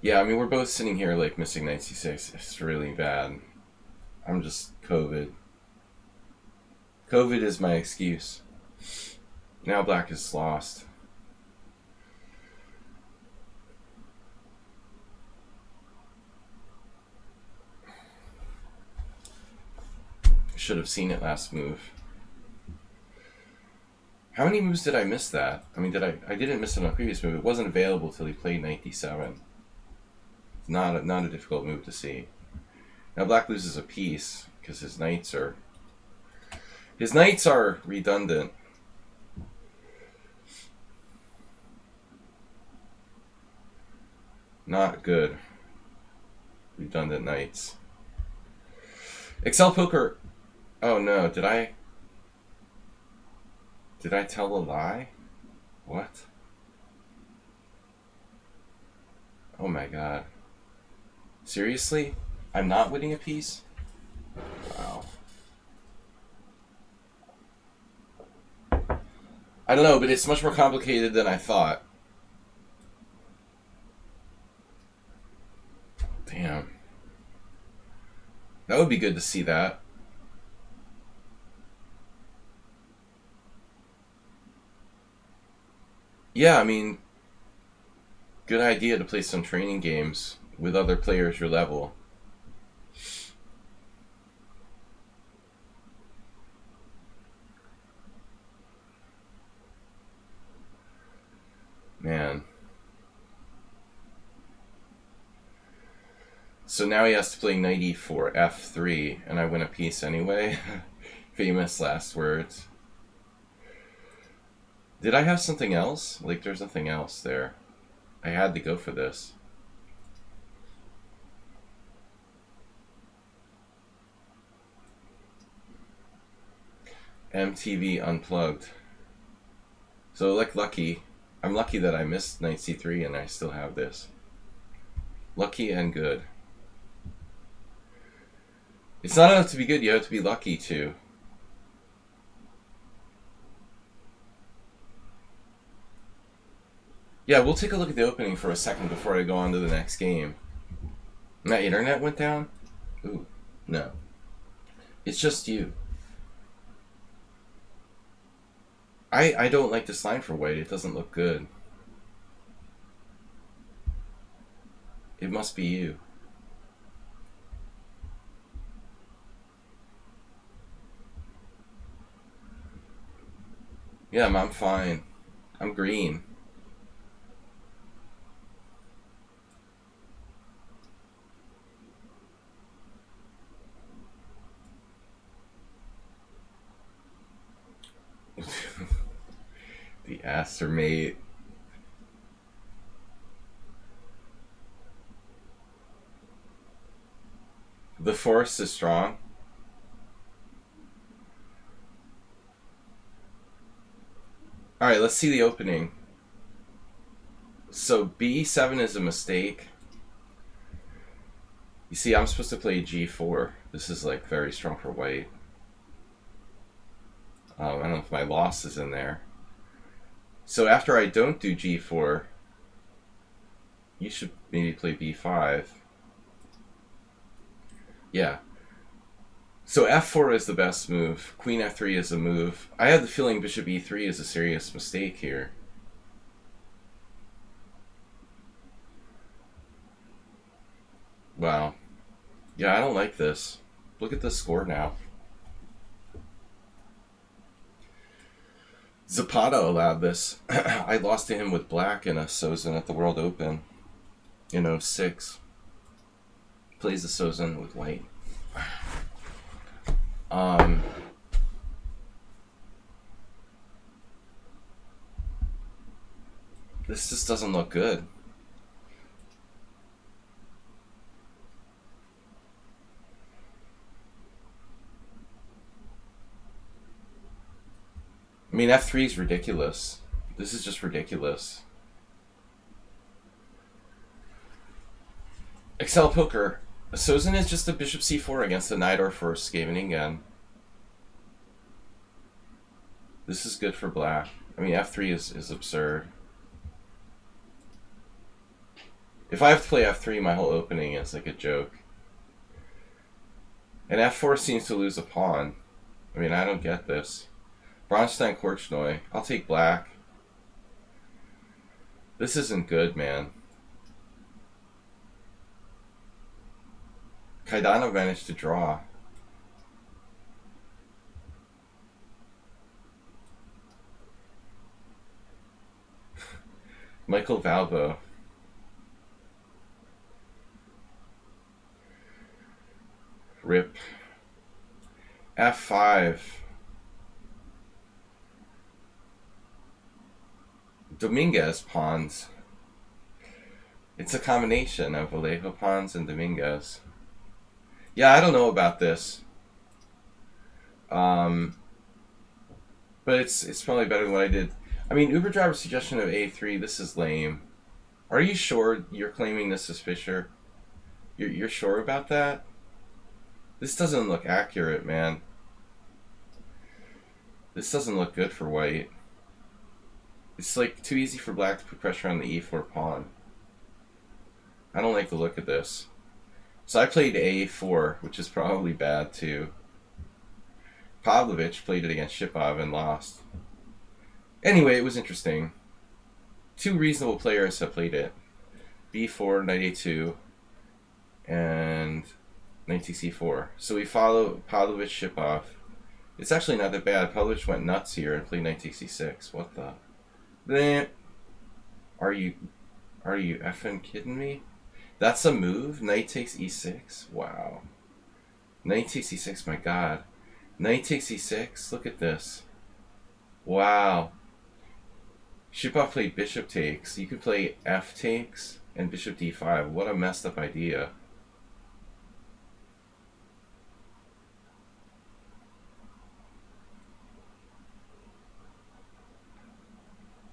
Yeah, I mean, we're both sitting here like missing knight c6. It's really bad. I'm just COVID. COVID is my excuse. Now black is lost. Should have seen it last move. How many moves did I miss that? I mean, I didn't miss it on a previous move. It wasn't available till he played knight d7. It's not a difficult move to see. Now black loses a piece because his knights are redundant. Not good. Redundant knights. Excel Poker Oh no, did I tell a lie? What? Oh my god. Seriously? I'm not winning a piece? Wow. I don't know, but it's much more complicated than I thought. Damn. That would be good to see that. Yeah, I mean, good idea to play some training games with other players your level. Man. So now he has to play knight e4, f3, and I win a piece anyway. Famous last words. Did I have something else? Like, there's nothing else there. I had to go for this. MTV unplugged. So, like, lucky. I'm lucky that I missed knight c3 and I still have this. Lucky and good. It's not enough to be good, you have to be lucky too. Yeah, we'll take a look at the opening for a second before I go on to the next game. My internet went down? Ooh, no. It's just you. I don't like this line for white. It doesn't look good. It must be you. Yeah, I'm fine. I'm green. The Aster mate. The force is strong. Alright, let's see the opening. So b7 is a mistake. You see, I'm supposed to play g4. This is like very strong for white. I don't know if my loss is in there. So after I don't do g4, you should maybe play b5. Yeah. So f4 is the best move. Queen f3 is a move. I have the feeling bishop e3 is a serious mistake here. Wow. Yeah, I don't like this. Look at the score now. Zapata allowed this. I lost to him with black in a Sozin at the World Open in 06. Plays the Sozin with white. This just doesn't look good. I mean, f3 is ridiculous. This is just ridiculous. Excel Poker. Sozin is just a bishop c4 against the knight or first Scheveningen. This is good for black. I mean, f3 is absurd. If I have to play f3, my whole opening is like a joke. And f4 seems to lose a pawn. I mean, I don't get this. Bronstein Korchnoi. I'll take black. This isn't good, man. Kaidanov managed to draw. Michael Valbo. Rip. f5. Dominguez pawns. It's a combination of Vallejo pawns and Dominguez. Yeah, I don't know about this. Um, but it's probably better than what I did. I mean, Uber driver's suggestion of A3. This is lame. Are you sure you're claiming this is Fischer? You're sure about that? This doesn't look accurate, man. This doesn't look good for white. It's like too easy for black to put pressure on the E4 pawn. I don't like the look of this. So I played A4, which is probably bad too. Pavlovich played it against Shipov and lost. Anyway, it was interesting. Two reasonable players have played it. B4, knight A2, and knight C4. So we follow Pavlovich Shipov. It's actually not that bad. Pavlovich went nuts here and played knight C6. What the? Bleh. Are you effing kidding me? That's a move? Knight takes E6? Wow. Knight takes E6, my god. Knight takes E6? Look at this. Wow. Shipov played bishop takes. You could play F takes and bishop D5. What a messed up idea.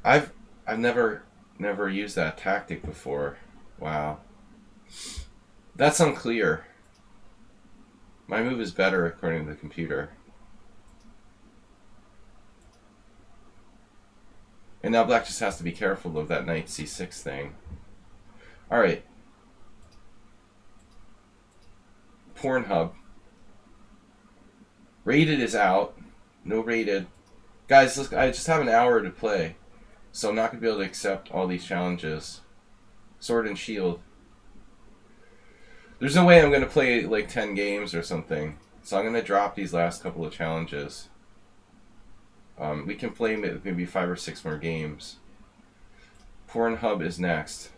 I've never used that tactic before. Wow. That's unclear. My move is better according to the computer. And now black just has to be careful of that knight C6 thing. Alright. Pornhub. Rated is out. No rated. Guys, look, I just have an hour to play. So I'm not going to be able to accept all these challenges. Sword and Shield. There's no way I'm going to play like 10 games or something. So I'm going to drop these last couple of challenges. We can play maybe 5 or 6 more games. Pornhub is next.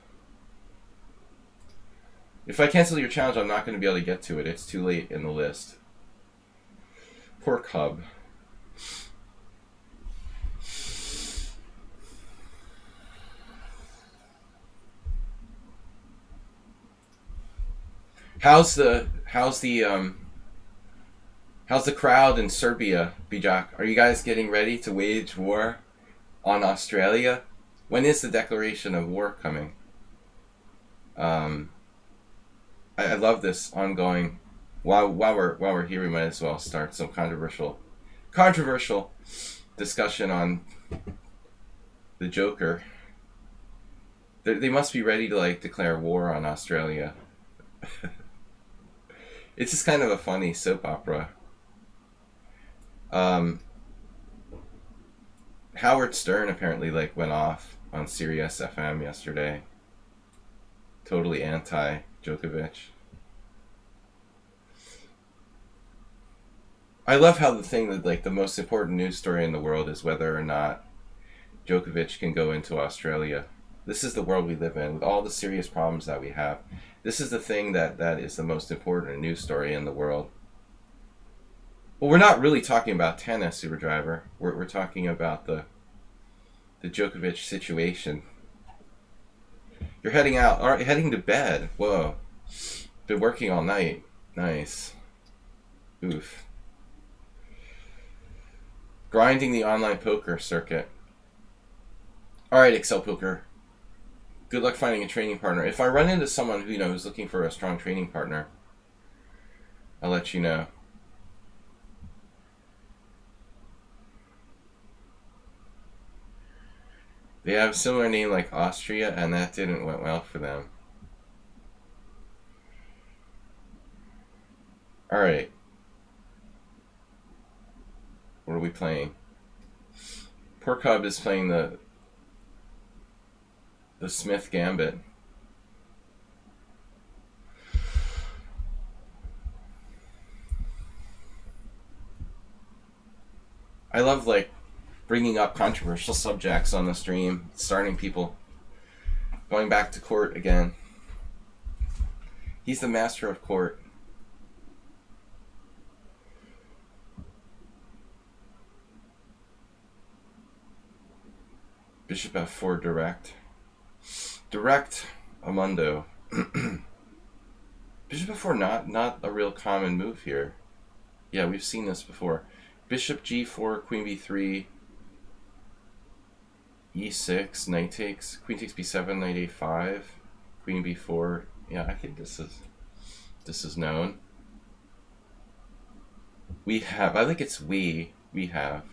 If I cancel your challenge, I'm not going to be able to get to it. It's too late in the list. Pork-hub. How's the crowd in Serbia, Bijak? Are you guys getting ready to wage war on Australia? When is the declaration of war coming? I love this ongoing. While we're here, we might as well start some controversial discussion on the Joker. They must be ready to like declare war on Australia. It's just kind of a funny soap opera. Howard Stern apparently like went off on Sirius FM yesterday. Totally anti Djokovic. I love how the thing that like the most important news story in the world is whether or not Djokovic can go into Australia. This is the world we live in with all the serious problems that we have. This is the thing that is the most important news story in the world. Well, we're not really talking about tennis, Superdriver. We're talking about the Djokovic situation. You're heading out, or heading to bed. Whoa. Been working all night. Nice. Oof. Grinding the online poker circuit. Alright, Excel Poker. Good luck finding a training partner. If I run into someone who who's looking for a strong training partner, I'll let you know. They have a similar name like Austria, and that didn't went well for them. Alright. What are we playing? Pork Hub is playing the Smith Gambit. I love like bringing up controversial subjects on the stream, starting people going back to court again. He's the master of court. Bishop F4 direct. Direct Amundo. Bishop F4 not a real common move here. Yeah, we've seen this before. Bishop g4, queen b3, e6, knight takes, queen takes b7, knight a5, queen b4. Yeah, I think this is known. We have, I think it's we have.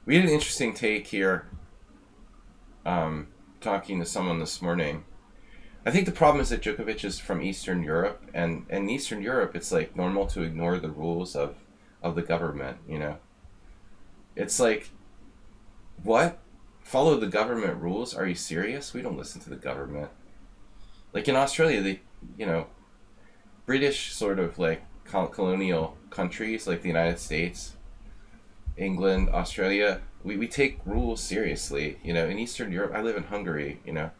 We had an interesting take here, talking to someone this morning. I think the problem is that Djokovic is from Eastern Europe, and in Eastern Europe, it's like normal to ignore the rules of the government, you know? It's like, what? Follow the government rules? Are you serious? We don't listen to the government. Like in Australia, they, you know, British sort of like colonial countries like the United States, England, Australia, we take rules seriously. You know, in Eastern Europe, I live in Hungary, you know,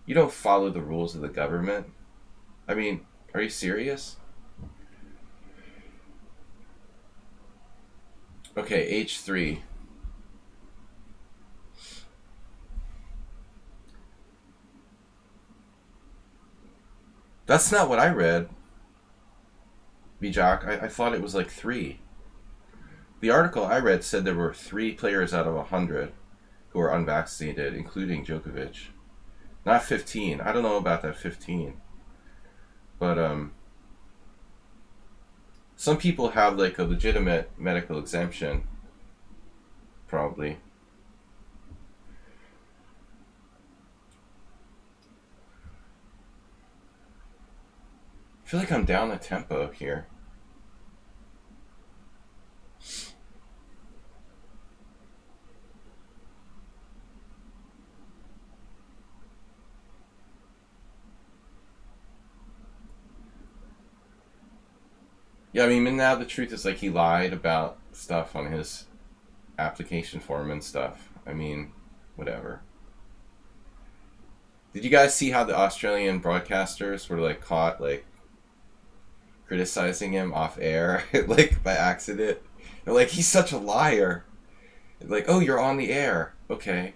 you don't follow the rules of the government. I mean, are you serious? Okay, h3. That's not what I read, Bijak. I thought it was like 3. The article I read said there were 3 players out of 100 who are unvaccinated, including Djokovic. Not 15. I don't know about that 15. But some people have like a legitimate medical exemption, probably. I feel like I'm down a tempo here. Yeah, I mean, now the truth is like he lied about stuff on his application form and stuff. I mean, whatever. Did you guys see how the Australian broadcasters were like caught like criticizing him off air, like by accident? They're like, he's such a liar. Like, oh, you're on the air. Okay.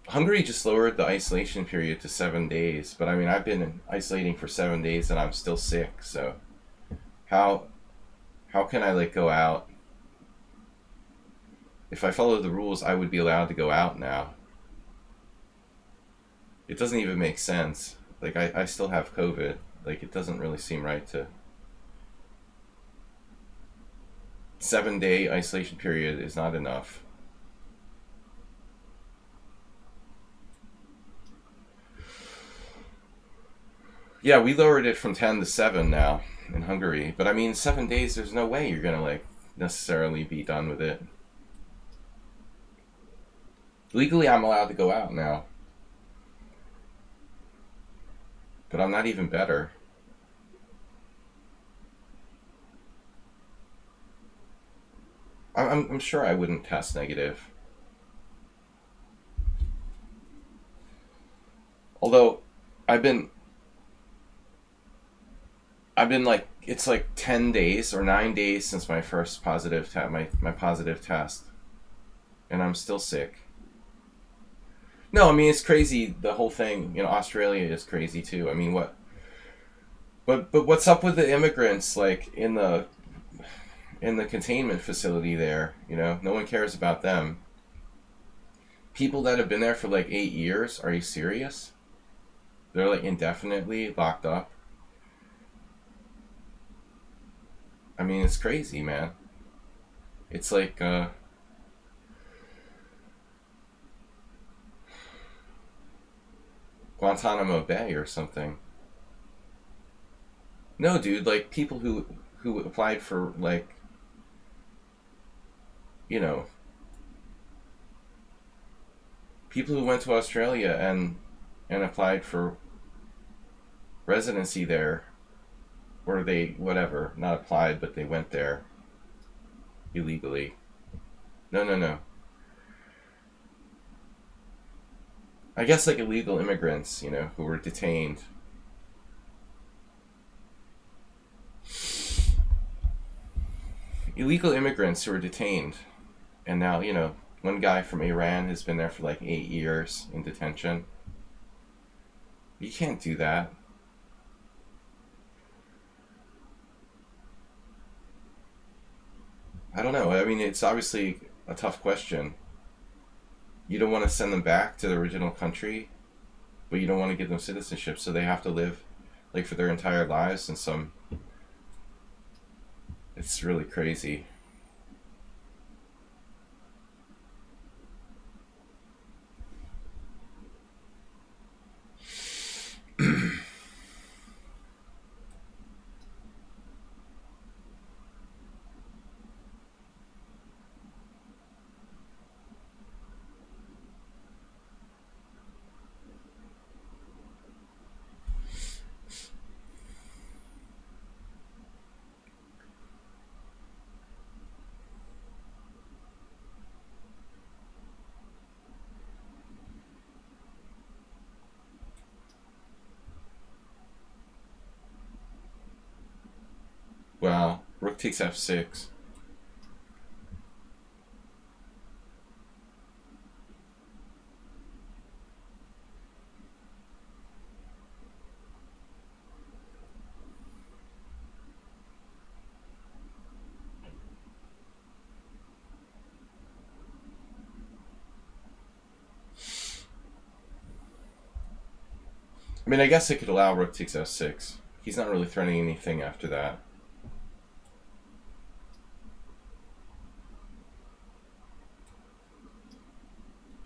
Hungary just lowered the isolation period to 7 days, but I mean, I've been isolating for 7 days and I'm still sick, so how can I like go out? If I follow the rules, I would be allowed to go out now. It doesn't even make sense. Like, I still have COVID. Like, it doesn't really seem right to... 7-day isolation period is not enough. Yeah, we lowered it from 10 to 7 now in Hungary. But I mean, 7 days, there's no way you're gonna like necessarily be done with it. Legally, I'm allowed to go out now. But I'm not even better. I'm sure I wouldn't test negative. Although, I've been like, it's like 10 days or 9 days since my first positive my positive test, and I'm still sick. No, I mean, it's crazy, the whole thing. You know, Australia is crazy too. I mean, but what's up with the immigrants like in the containment facility there? You know, no one cares about them. People that have been there for like 8 years, are you serious? They're like indefinitely locked up. I mean, it's crazy, man. It's like, Guantanamo Bay or something. No, dude, like people who applied for like, you know, people who went to Australia and applied for residency there, or they whatever, not applied, but they went there illegally. No, no, no. I guess like illegal immigrants, you know, who were detained. Illegal immigrants who were detained, and now, you know, One guy from Iran has been there for like 8 years in detention. You can't do that. I don't know. I mean, it's obviously a tough question. You don't want to send them back to the original country, but you don't want to give them citizenship, so they have to live like for their entire lives in some. It's really crazy. Wow. Rook takes f6. I mean, I guess I could allow rook takes f6. He's not really threatening anything after that.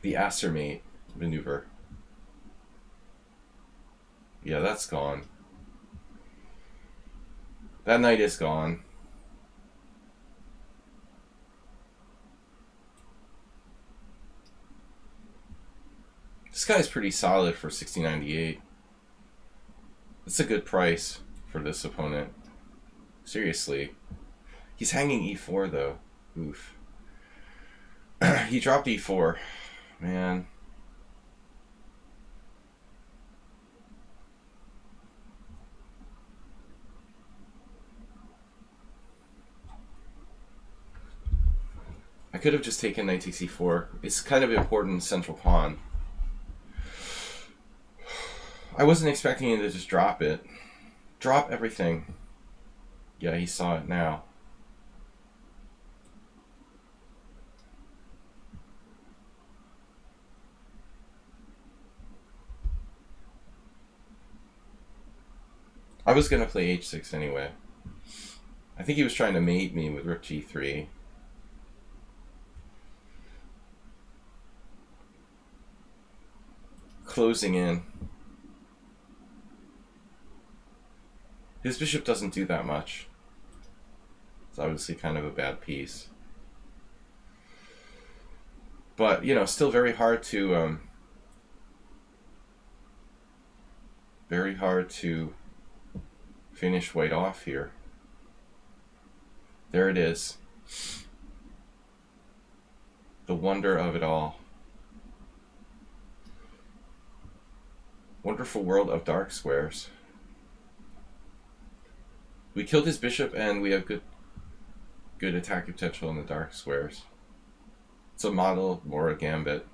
The Assermate maneuver. Yeah, that's gone. That knight is gone. This guy's pretty solid for 1698. That's a good price for this opponent. Seriously. He's hanging e4 though. Oof. He dropped e4. Man. I could have just taken knight takes e4. It's kind of important central pawn. I wasn't expecting him to just drop it. Drop everything. Yeah, he saw it now. I was going to play h6 anyway. I think he was trying to mate me with rook g3. Closing in. His bishop doesn't do that much. It's obviously kind of a bad piece. But, you know, still very hard to finish white off here. There it is. The wonder of it all. Wonderful world of dark squares. We killed his bishop and we have good attack potential in the dark squares. It's a model Mora gambit.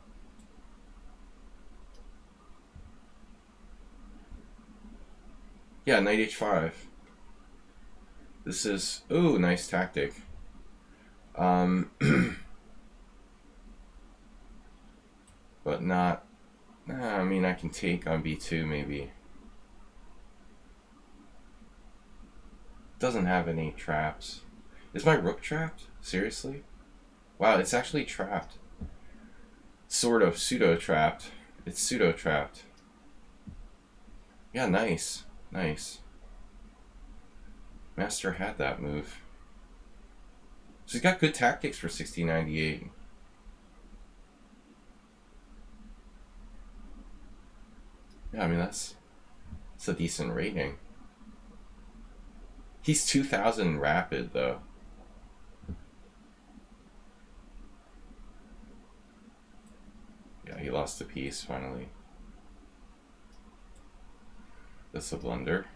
Yeah, knight h5. This is, ooh, nice tactic. But not, I mean, I can take on b2 maybe. Doesn't have any traps. Is my rook trapped? Seriously? Wow, it's actually trapped. Sort of pseudo-trapped. It's pseudo-trapped. Yeah, nice. Nice. Master had that move. So he's got good tactics for 1698. Yeah, I mean, that's a decent rating. He's 2000 rapid, though. Yeah, he lost a piece, finally. That's a blunder.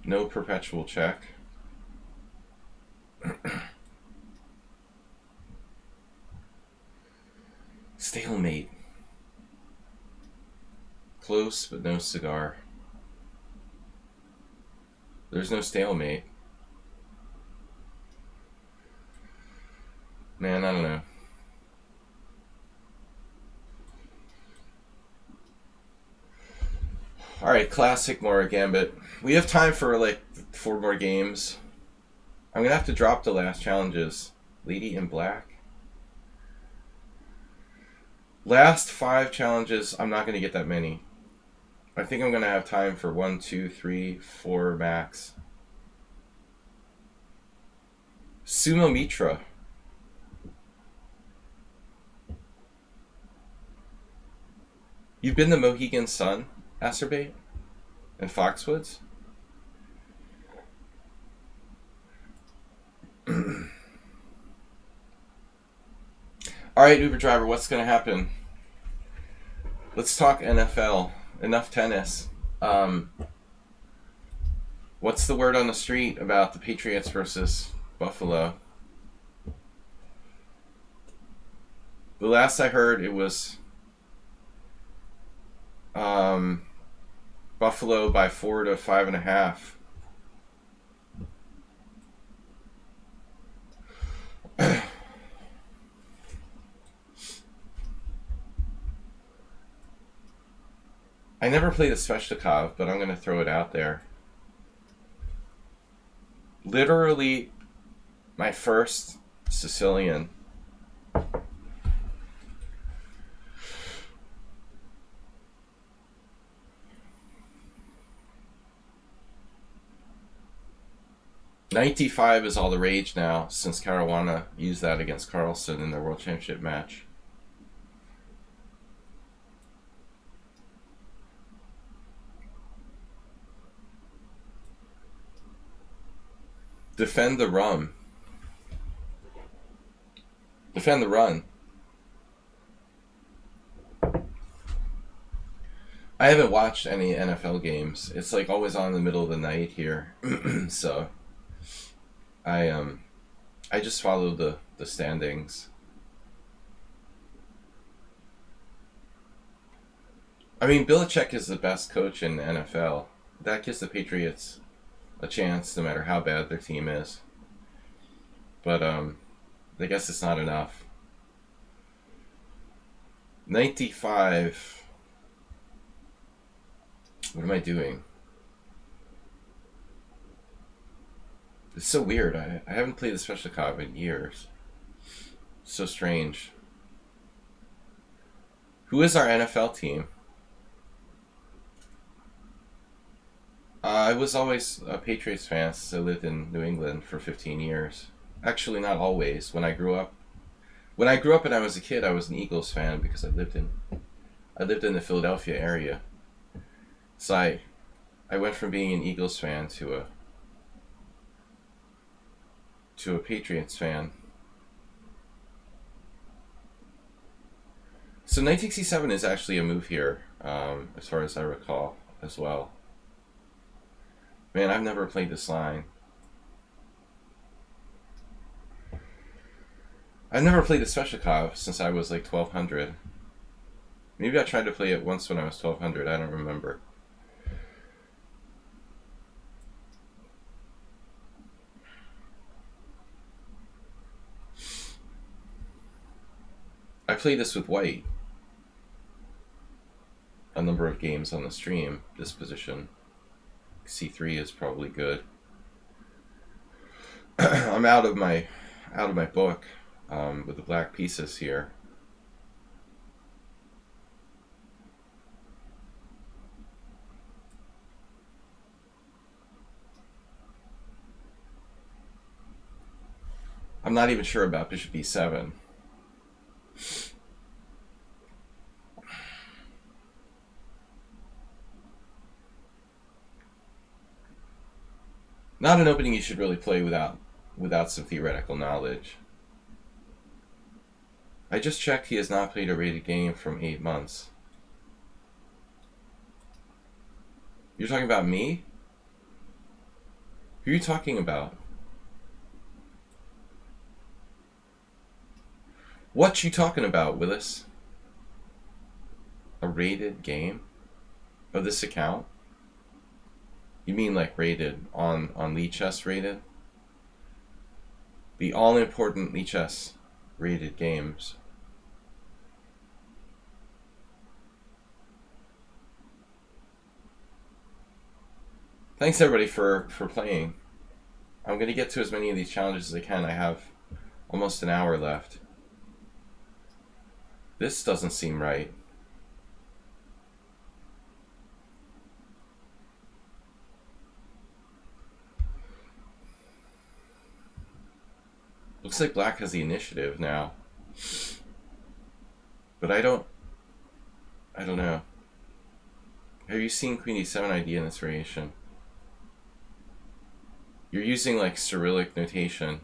No perpetual check. Stalemate. Close, but no cigar. There's no stalemate. Man, I don't know. Alright, classic Mora Gambit. We have time for like 4 more games. I'm gonna have to drop the last challenges. Lady in Black. Last 5 challenges, I'm not gonna get that many. I think I'm gonna have time for 1, 2, 3, 4 max. Sumo Mitra. You've been the Mohegan Sun, Acerbate? And Foxwoods? Alright, Uber driver, what's going to happen? Let's talk NFL. Enough tennis. What's the word on the street about the Patriots versus Buffalo? The last I heard, it was Buffalo by 4 to 5.5. I never played a Sveshnikov, but I'm going to throw it out there. Literally, my first Sicilian. .95 is all the rage now, since Caruana used that against Carlsen in their World Championship match. Defend the run. Defend the run. I haven't watched any NFL games. It's like always on in the middle of the night here. So I just follow the standings. I mean, Belichick is the best coach in the NFL. That gives the Patriots a chance, no matter how bad their team is. But I guess it's not enough. 95. What am I doing? It's so weird. I haven't played the Sveshnikov in years. So strange. Who is our NFL team? I was always a Patriots fan since I lived in New England for 15 years. Actually, not always. When I grew up and I was a kid, I was an Eagles fan because I lived in the Philadelphia area. So I went from being an Eagles fan to a Patriots fan. So 1967 is actually a move here, as far as I recall, as well. Man, I've never played this line. I've never played the Sveshnikov since I was like 1200. Maybe I tried to play it once when I was 1200. I don't remember. I played this with white a number of games on the stream. This position. C3 is probably good. I'm out of my book with the black pieces here. I'm not even sure about bishop e7. Not an opening you should really play without some theoretical knowledge. I just checked, he has not played a rated game from 8 months. You're talking about me? Who are you talking about? What you talking about, Willis? A rated game of this account? You mean like rated on lichess rated? The all important lichess rated games. Thanks everybody for playing. I'm gonna get to as many of these challenges as I can. I have almost an hour left. This doesn't seem right. Looks like black has the initiative now. But I don't know. Have you seen Queen D7 idea in this variation? You're using like Cyrillic notation.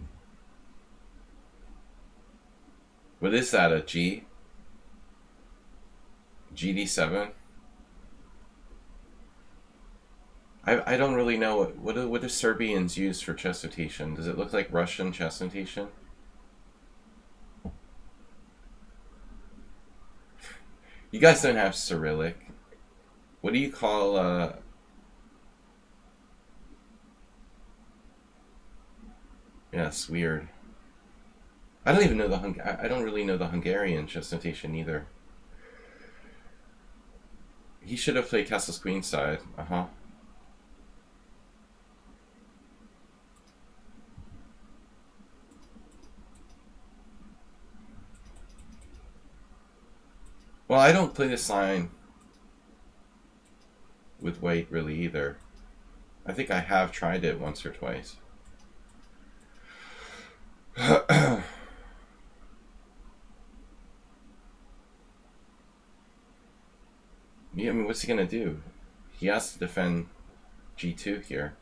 What is that, a G? GD7? I don't really know what do Serbians use for chess notation? Does it look like Russian chess notation? You guys don't have Cyrillic. What do you call yeah, it's weird. I don't even know I don't really know the Hungarian chess notation either. He should have played Castle's Queenside. Well, I don't play this line with white really either. I think I have tried it once or twice. Yeah, I mean, what's he gonna do? He has to defend G2 here.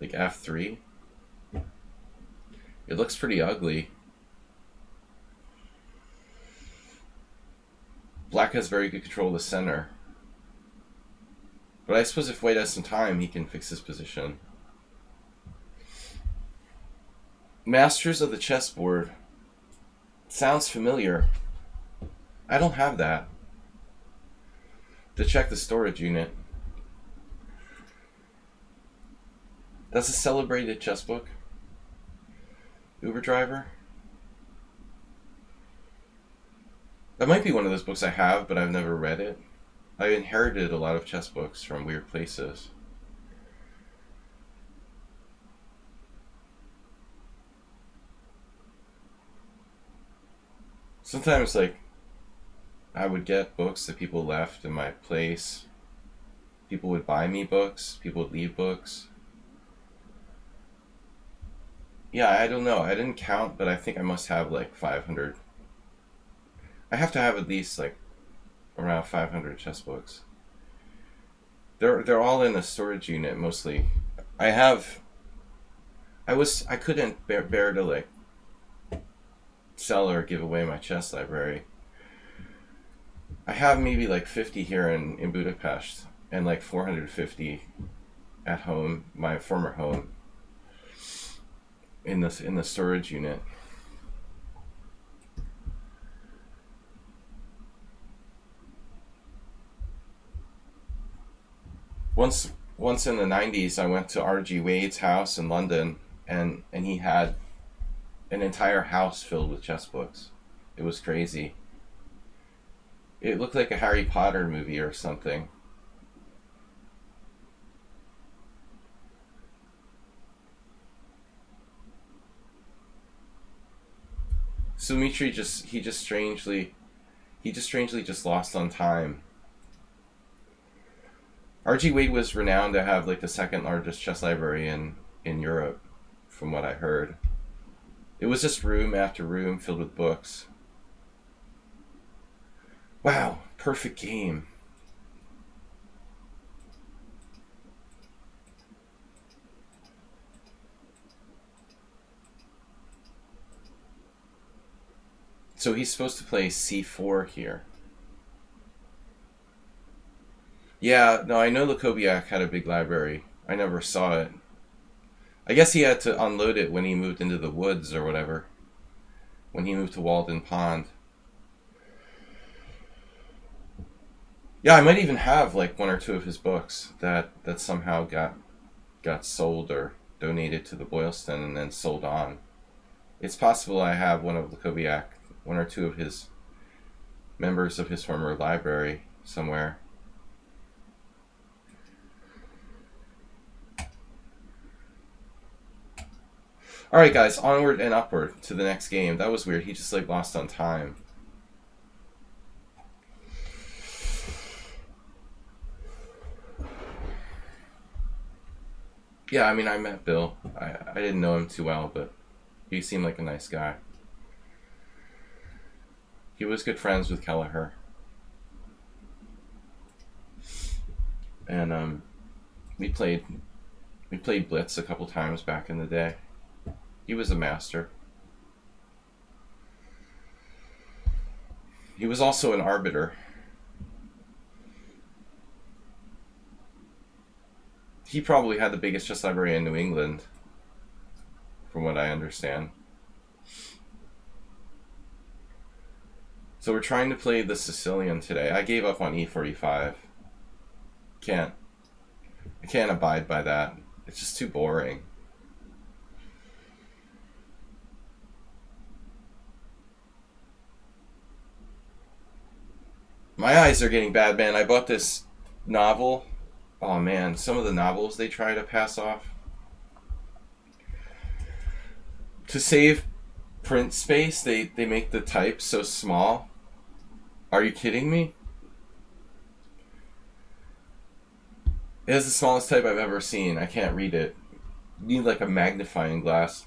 Like F3. It looks pretty ugly. Black has very good control of the center. But I suppose if white has some time, he can fix his position. Masters of the Chessboard. Sounds familiar. I don't have that. To check the storage unit. That's a celebrated chess book. Uber Driver. That might be one of those books I have, but I've never read it. I inherited a lot of chess books from weird places. Sometimes, like, I would get books that people left in my place. People would buy me books. People would leave books. Yeah, I don't know. I didn't count, but I think I must have like 500. I have to have at least like around 500 chess books. They're all in a storage unit mostly. I couldn't bear to like sell or give away my chess library. I have maybe like 50 here in Budapest and like 450 at home, my former home, in the storage unit. Once in the 90s, I went to R.G. Wade's house in London, and he had an entire house filled with chess books. It was crazy. It looked like a Harry Potter movie or something. So Dmitri he just strangely just lost on time. R.G. Wade was renowned to have like the second largest chess library in Europe, from what I heard. It was just room after room filled with books. Wow, perfect game. So he's supposed to play c4 here. Yeah, no, I know Lukoviak had a big library. I never saw it. I guess he had to unload it when he moved into the woods or whatever. when he moved to Walden Pond. Yeah, I might even have like one or two of his books that somehow got sold or donated to the Boylston and then sold on. It's possible I have one of Lakoviak, one or two of his members of his former library somewhere. Alright guys, onward and upward to the next game. That was weird. He just like lost on time. Yeah, I mean, I met Bill. I didn't know him too well, but he seemed like a nice guy. He was good friends with Kelleher. And we played Blitz a couple times back in the day. He was a master. He was also an arbiter. He probably had the biggest chess library in New England, from what I understand. So we're trying to play the Sicilian today. I gave up on e45. I can't abide by that. It's just too boring. My eyes are getting bad, man. I bought this novel. Oh man, some of the novels they try to pass off. To save print space, they make the type so small. Are you kidding me? It has the smallest type I've ever seen. I can't read it. You need like a magnifying glass.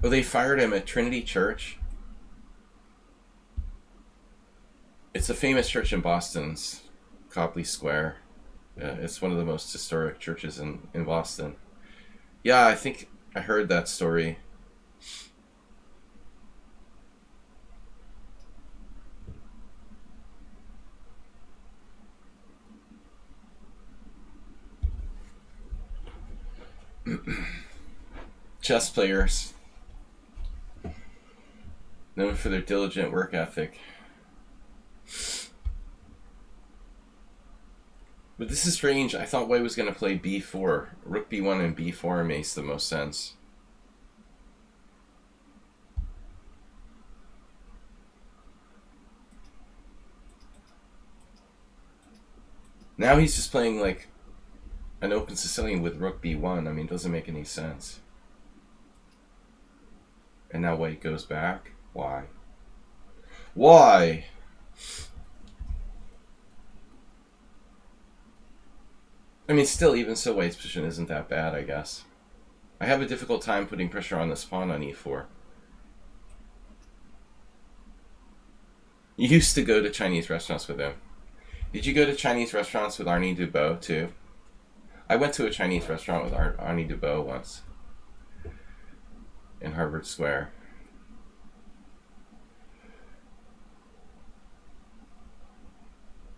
Oh, they fired him at Trinity Church. It's a famous church in Boston's Copley Square. It's one of the most historic churches in Boston. Yeah, I think I heard that story. Chess players, known for their diligent work ethic. But this is strange. I thought White was going to play b4. Rook b1 and b4 makes the most sense. Now he's just playing like an open Sicilian with Rook b1. I mean, it doesn't make any sense. And now White goes back. Why? Why? I mean, still, even so, White's position isn't that bad, I guess. I have a difficult time putting pressure on this pawn on e4. You used to go to Chinese restaurants with him. Did you go to Chinese restaurants with Arnie Dubois, too? I went to a Chinese restaurant with Arnie Dubois once. In Harvard Square.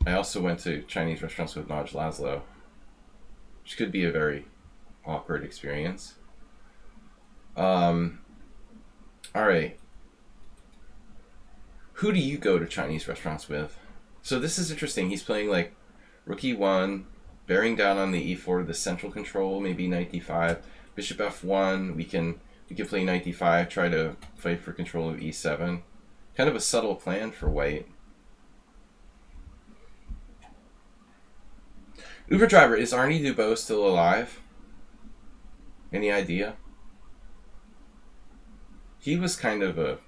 I also went to Chinese restaurants with Naj Laszlo, which could be a very awkward experience. Alright. Who do you go to Chinese restaurants with? So this is interesting. He's playing like Rook e1, bearing down on the e4, the central control, maybe knight d5, bishop f1, we can play knight d5, try to fight for control of e7. Kind of a subtle plan for White. Uber driver, is Arnie Dubois still alive? Any idea? He was kind of a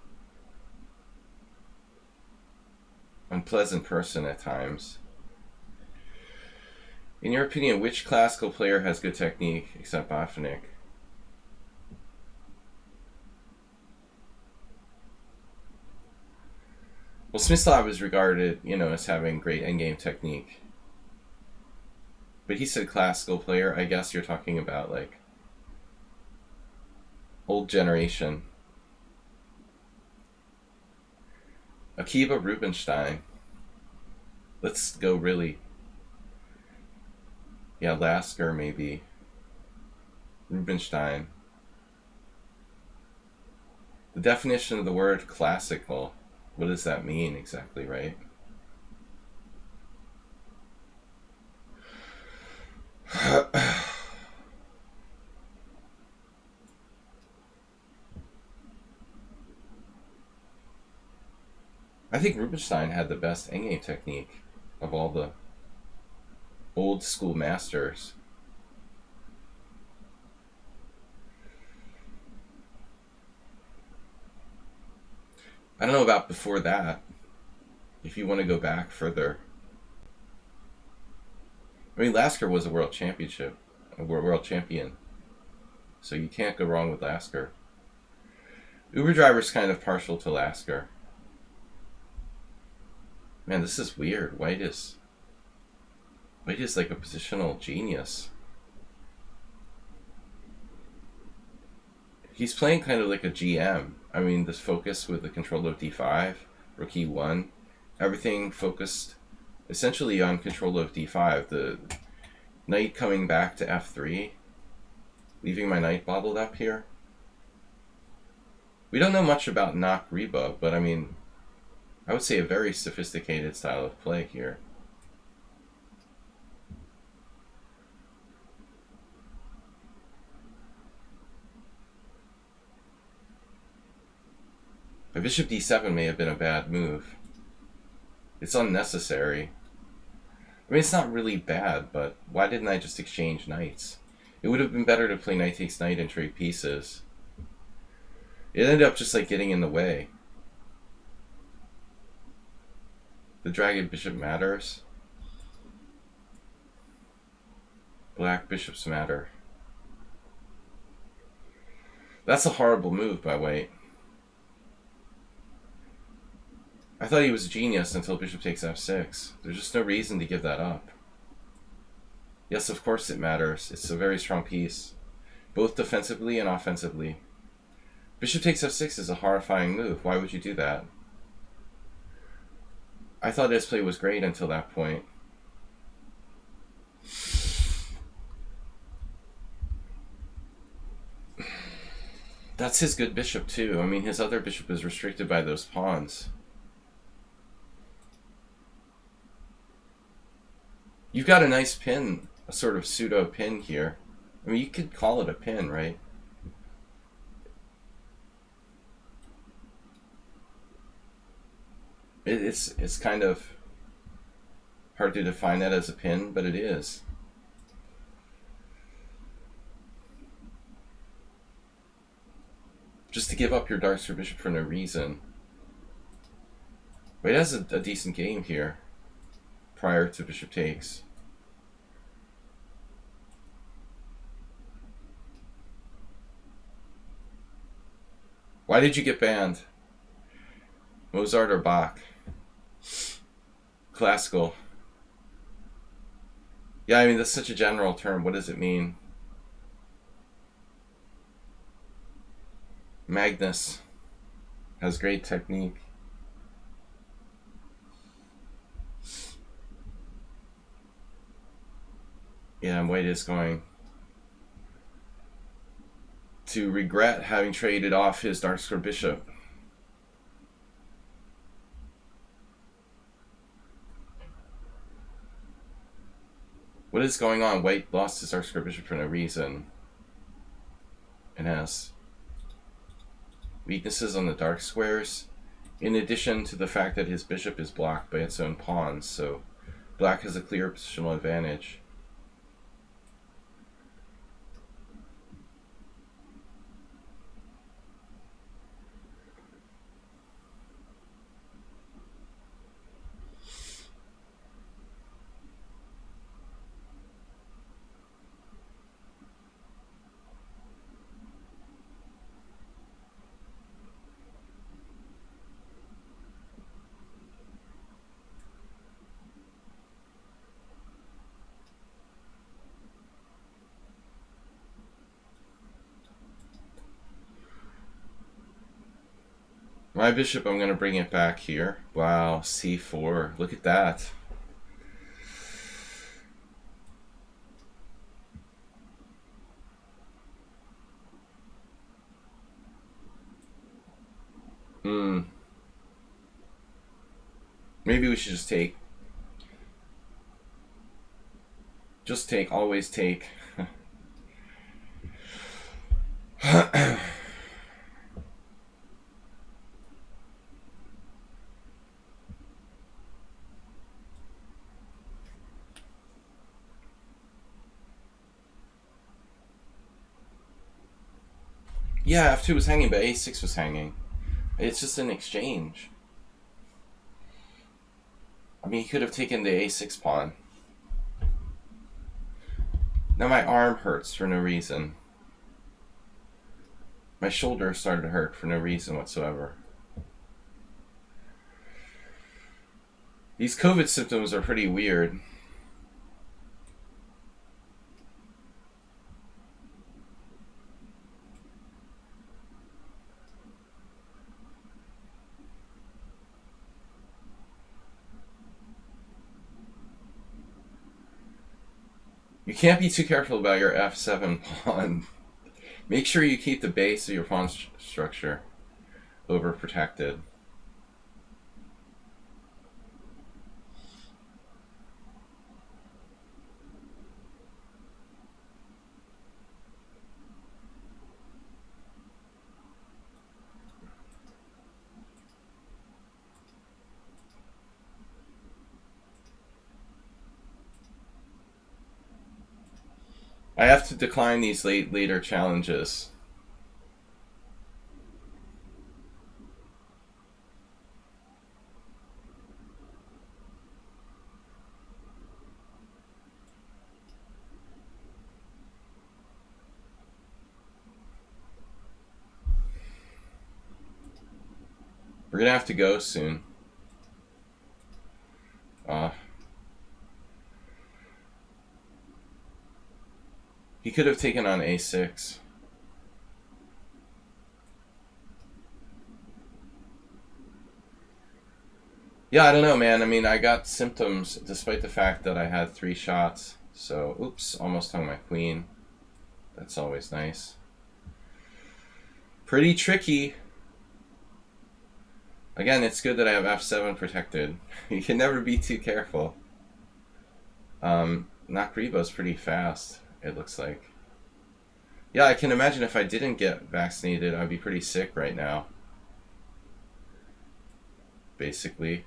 unpleasant person at times. In your opinion, which classical player has good technique except Botvinnik? Well, Smyslov is regarded, as having great endgame technique. But he said classical player. I guess you're talking about, like, old generation. Akiva Rubinstein. Let's go really Yeah, Lasker maybe. Rubinstein. The definition of the word classical. What does that mean exactly, right? I think Rubinstein had the best endgame technique of all the old school masters. I don't know about before that, if you want to go back further. I mean, Lasker was a world champion, so you can't go wrong with Lasker. Uber Driver's kind of partial to Lasker. Man, this is weird. White is like a positional genius. He's playing kind of like a GM. I mean, this focus with the control of d5, rook e1, everything focused essentially on control of d5. The knight coming back to f3, leaving my knight bobbled up here. We don't know much about Knock Reba, but I mean, I would say a very sophisticated style of play here. My bishop d7 may have been a bad move. It's unnecessary. I mean, it's not really bad, but why didn't I just exchange knights? It would have been better to play knight takes knight and trade pieces. It ended up just like getting in the way. The dragon bishop matters. Black bishops matter. That's a horrible move by White. I thought he was a genius until bishop takes f6. There's just no reason to give that up. Yes, of course it matters. It's a very strong piece, both defensively and offensively. Bishop takes f6 is a horrifying move. Why would you do that? I thought his play was great until that point. That's his good bishop too. I mean, his other bishop is restricted by those pawns. You've got a nice pin, a sort of pseudo pin here. I mean, you could call it a pin, right? It's kind of hard to define that as a pin, but it is. Just to give up your dark square bishop for no reason. White has a decent game here prior to bishop takes. Why did you get banned? Mozart or Bach? Classical. Yeah, I mean, that's such a general term. What does it mean? Magnus has great technique. Yeah, and White is going to regret having traded off his dark square bishop. What is going on? White lost his dark square bishop for no reason and has weaknesses on the dark squares, in addition to the fact that his bishop is blocked by its own pawns, so black has a clear positional advantage. My bishop, I'm going to bring it back here. Wow, c4. Look at that. Maybe we should just take. Just take, always take. Yeah, F2 was hanging, but A6 was hanging. It's just an exchange. I mean, he could have taken the A6 pawn. Now my arm hurts for no reason. My shoulder started to hurt for no reason whatsoever. These COVID symptoms are pretty weird. You can't be too careful about your F7 pawn. Make sure you keep the base of your pawn structure overprotected. I have to decline these later challenges. We're gonna have to go soon. He could have taken on A6. Yeah, I don't know, man. I mean, I got symptoms despite the fact that I had 3 shots. So, oops, almost hung my queen. That's always nice. Pretty tricky. Again, it's good that I have F7 protected. You can never be too careful. Nakribo's pretty fast, it looks like. Yeah, I can imagine if I didn't get vaccinated, I'd be pretty sick right now. Basically.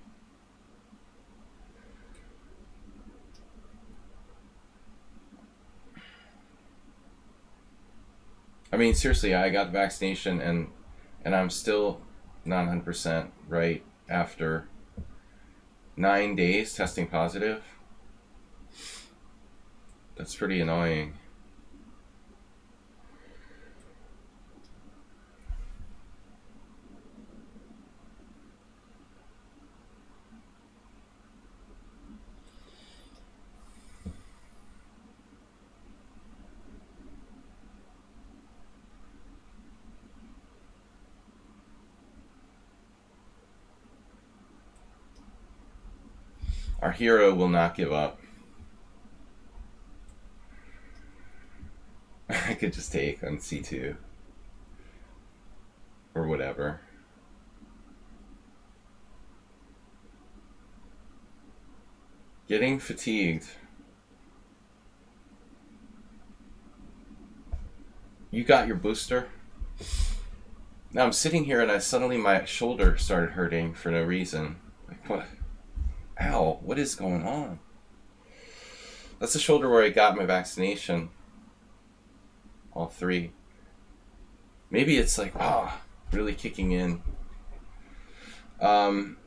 I mean, seriously, I got the vaccination and I'm still not 100% right after 9 days testing positive. That's pretty annoying. Our hero will not give up. I could just take on C2. Or whatever. Getting fatigued. You got your booster? Now I'm sitting here and suddenly my shoulder started hurting for no reason. Like, what? Ow, what is going on? That's the shoulder where I got my vaccination. All 3. Maybe it's like, really kicking in. Alright,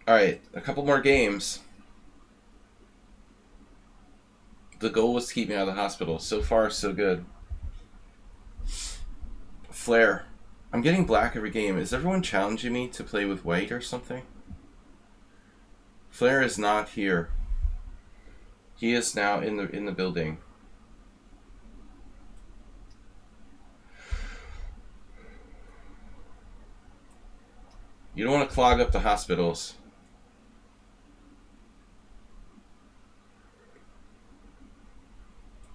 a couple more games. The goal was to keep me out of the hospital. So far, so good. Flare. I'm getting black every game. Is everyone challenging me to play with white or something? Flare is not here. He is now in the building. You don't want to clog up the hospitals.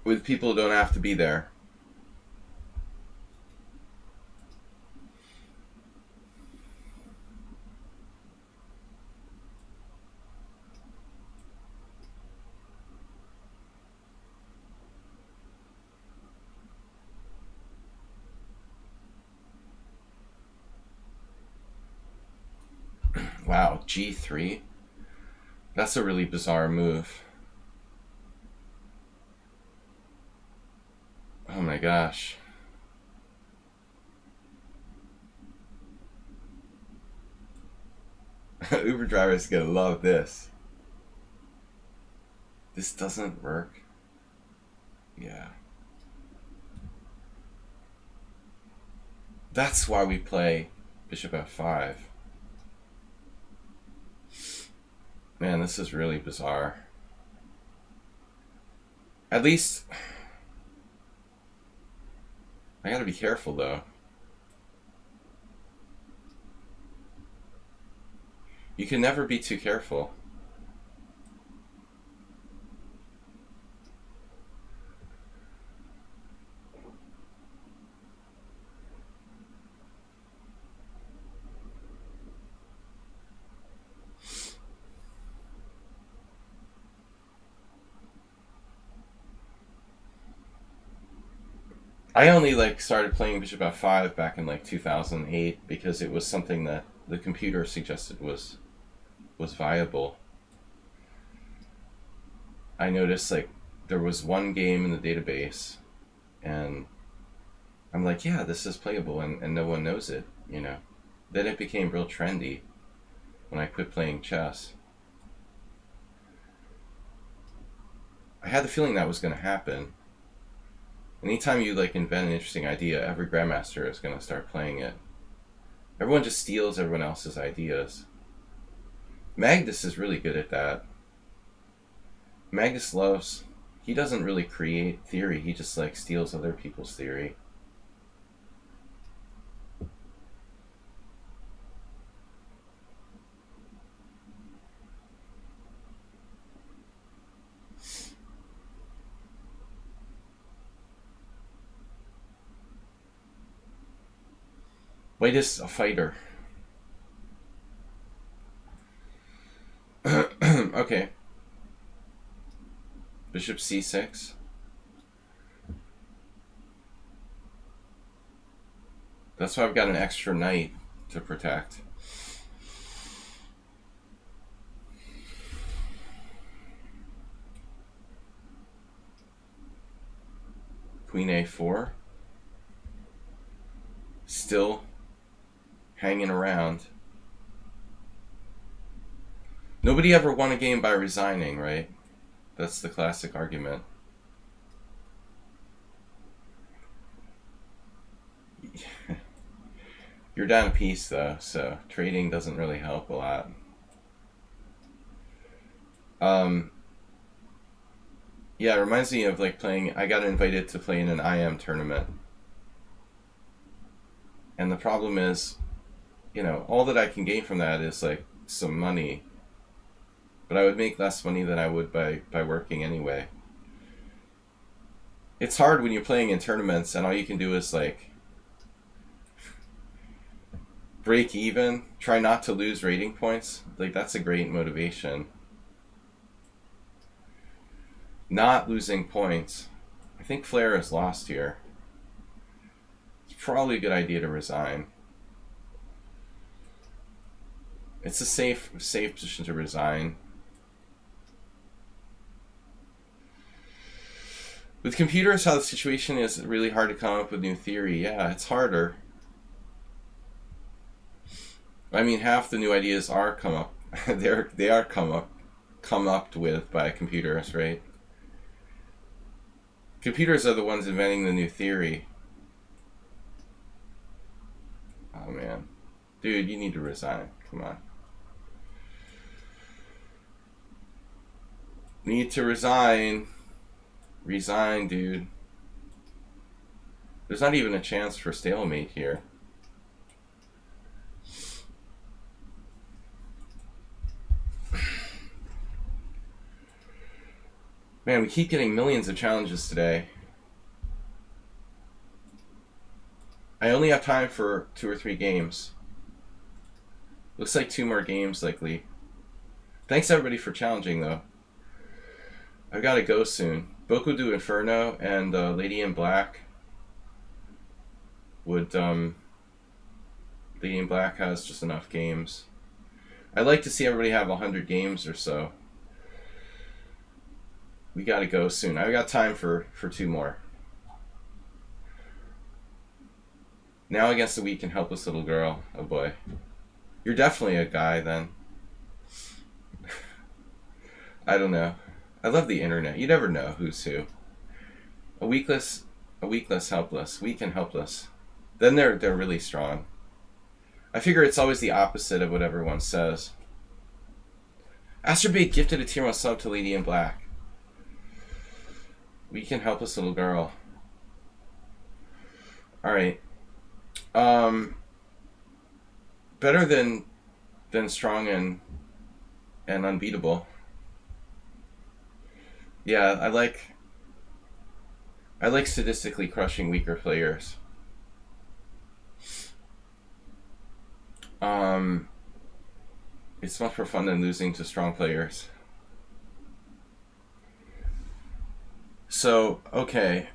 With people who don't have to be there. Wow, g3? That's a really bizarre move. Oh my gosh. Uber drivers gonna love this. This doesn't work. Yeah. That's why we play bishop f5. Man, this is really bizarre. At least I gotta be careful though. You can never be too careful. I only started playing bishop f5 back in 2008 because it was something that the computer suggested was viable. I noticed there was one game in the database and I'm like, yeah, this is playable and no one knows it, you know. Then it became real trendy when I quit playing chess. I had the feeling that was going to happen. Anytime you invent an interesting idea, every grandmaster is going to start playing it. Everyone just steals everyone else's ideas. Magnus is really good at that. Magnus he doesn't really create theory, he just steals other people's theory. White is a fighter. Okay. Bishop c6. That's why I've got an extra knight to protect. Queen a4. Still hanging around. Nobody ever won a game by resigning, right? That's the classic argument. You're down a piece though, so trading doesn't really help a lot. Yeah, it reminds me of playing. I got invited to play in an IM tournament, and the problem is, all that I can gain from that is some money, but I would make less money than I would by working anyway. It's hard when you're playing in tournaments and all you can do is break even, try not to lose rating points. That's a great motivation. Not losing points. I think Flair is lost here. It's probably a good idea to resign. It's a safe position to resign. With computers, how the situation is really hard to come up with new theory. Yeah, it's harder. I mean, half the new ideas are come up with by computers, right? Computers are the ones inventing the new theory. Oh man, dude, you need to resign. Come on. Need to resign. Resign, dude. There's not even a chance for stalemate here. Man, we keep getting millions of challenges today. I only have time for 2 or 3 games. Looks like 2 more games likely. Thanks everybody for challenging though. I've got to go soon. Boku do Inferno and Lady in Black would Lady in Black has just enough games. I'd like to see everybody have 100 games or so. We gotta go soon. I've got time for 2 more. Now against the weak and helpless little girl. Oh boy. You're definitely a guy then. I don't know. I love the internet. You never know who's who. A weakless, helpless. Weak and helpless. Then they're really strong. I figure it's always the opposite of what everyone says. Astrobate gifted a tier 1 sub to Lady in Black. Weak and helpless little girl. Alright. Better than strong and unbeatable. Yeah, I like statistically crushing weaker players. It's much more fun than losing to strong players. So, okay.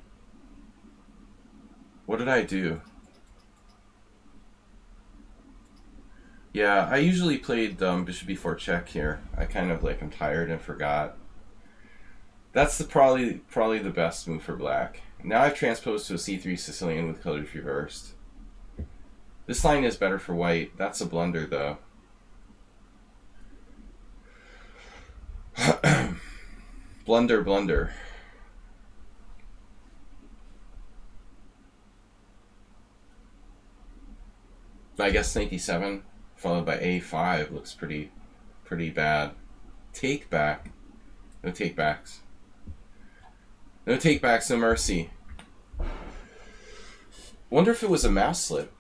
What did I do? Yeah, I usually played bishop b4 check here. I kind of I'm tired and forgot. That's probably the best move for black. Now I've transposed to a c3 Sicilian with colors reversed. This line is better for white. That's a blunder though. Blunder. I guess 97 followed by a5 looks pretty bad. Take back. No takebacks. No takebacks, no mercy. Wonder if it was a mouse slip.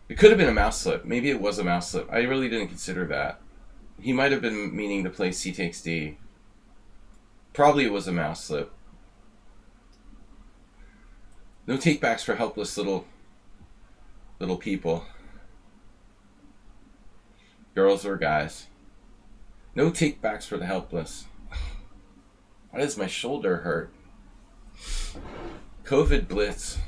It could have been a mouse slip. Maybe it was a mouse slip. I really didn't consider that. He might have been meaning to play c takes d. Probably it was a mouse slip. No takebacks for helpless little people. Girls or guys. No takebacks for the helpless. Why does my shoulder hurt? COVID blitz.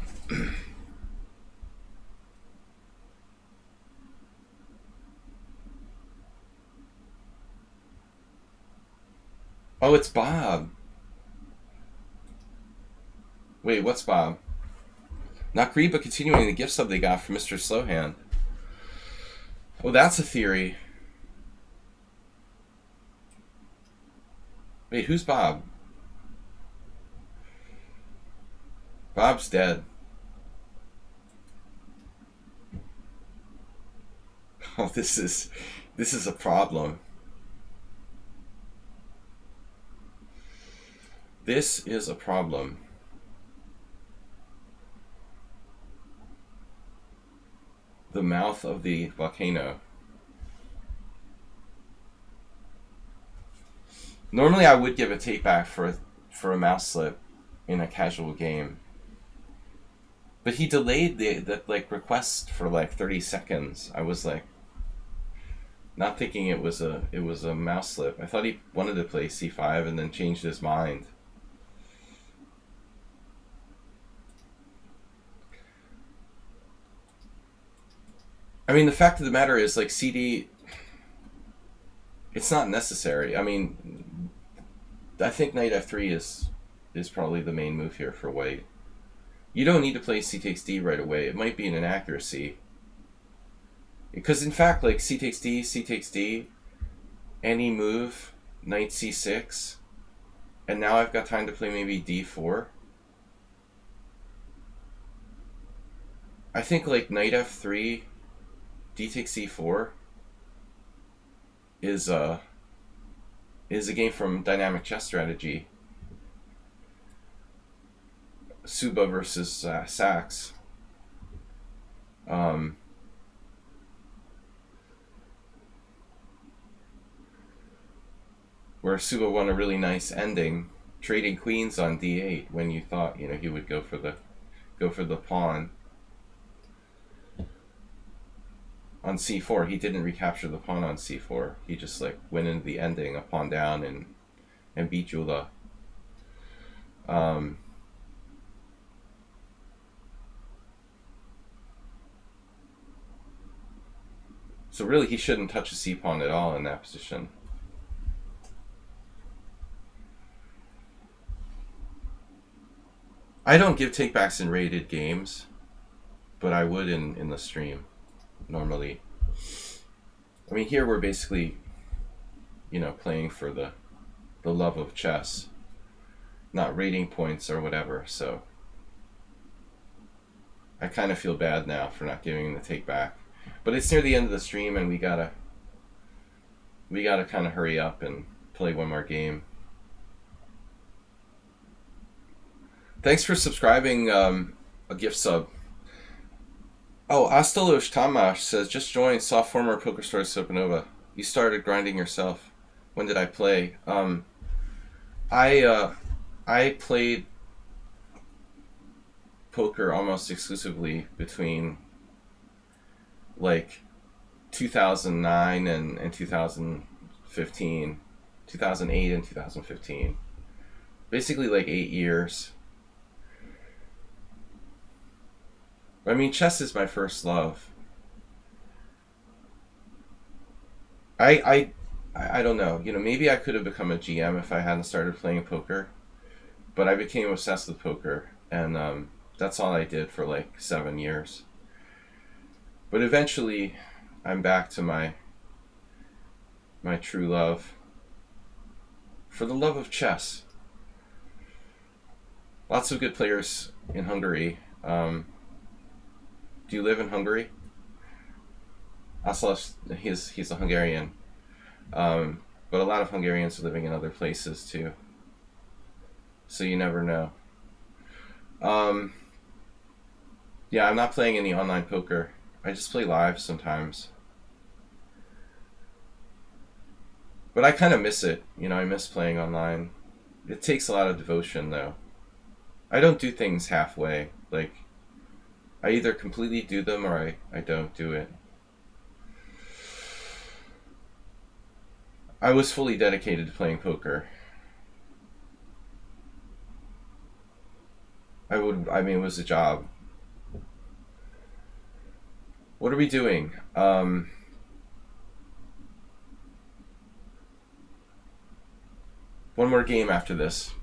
Oh, it's Bob. Wait, what's Bob? Not greed, but continuing the gift sub they got from Mr. Slowhand. Oh, that's a theory. Wait, who's Bob? Bob's dead. Oh, this is a problem. This is a problem. The mouth of the volcano. Normally I would give a take back for a mouse slip in a casual game. But he delayed the request for 30 seconds. I was not thinking it was a mouse slip. I thought he wanted to play c5 and then changed his mind. I mean, the fact of the matter is, CD, it's not necessary. I mean, I think knight f3 is probably the main move here for white. You don't need to play c takes d right away. It might be an inaccuracy. Because in fact, c takes d, any move, knight c6, and now I've got time to play maybe d4. I think knight f3, d takes c4 is a game from Dynamic Chess Strategy. Suba versus Sachs. Where Suba won a really nice ending, trading queens on d8 when you thought he would go for the pawn. On c4, he didn't recapture the pawn on c4. He just went into the ending, a pawn down, and beat Jula. So really, he shouldn't touch a c-pawn at all in that position. I don't give takebacks in rated games, but I would in the stream, normally. I mean, here we're basically, playing for the love of chess, not rating points or whatever, so I kind of feel bad now for not giving the take back. But it's near the end of the stream, and we gotta kind of hurry up and play one more game. Thanks for subscribing, a gift sub. Oh, Astalush Tamash says, just joined, saw former Poker Stories Supernova. You started grinding yourself. When did I play? I played poker almost exclusively between like 2009 and 2015, 2008 and 2015. Basically like 8 years. I mean, chess is my first love. I don't know. Maybe I could have become a GM if I hadn't started playing poker, but I became obsessed with poker, and that's all I did for like 7 years. But eventually, I'm back to my true love for the love of chess. Lots of good players in Hungary. Do you live in Hungary? Aslas, he's a Hungarian. But a lot of Hungarians are living in other places too. So you never know. Yeah, I'm not playing any online poker. I just play live sometimes. But I kind of miss it. I miss playing online. It takes a lot of devotion though. I don't do things halfway. Like, I either completely do them or I don't do it. I was fully dedicated to playing poker. It was a job. What are we doing? One more game after this.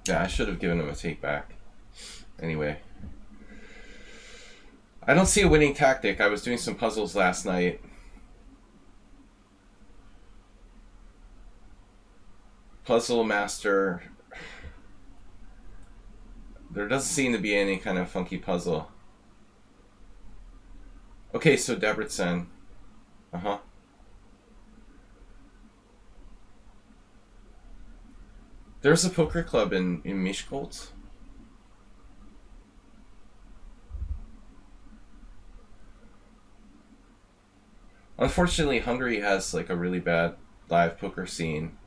Yeah, I should have given him a take back. Anyway. I don't see a winning tactic. I was doing some puzzles last night. Puzzle Master. There doesn't seem to be any kind of funky puzzle. Okay, so Debrecen. Uh-huh. There's a poker club in Miskolc. Unfortunately, Hungary has like a really bad live poker scene.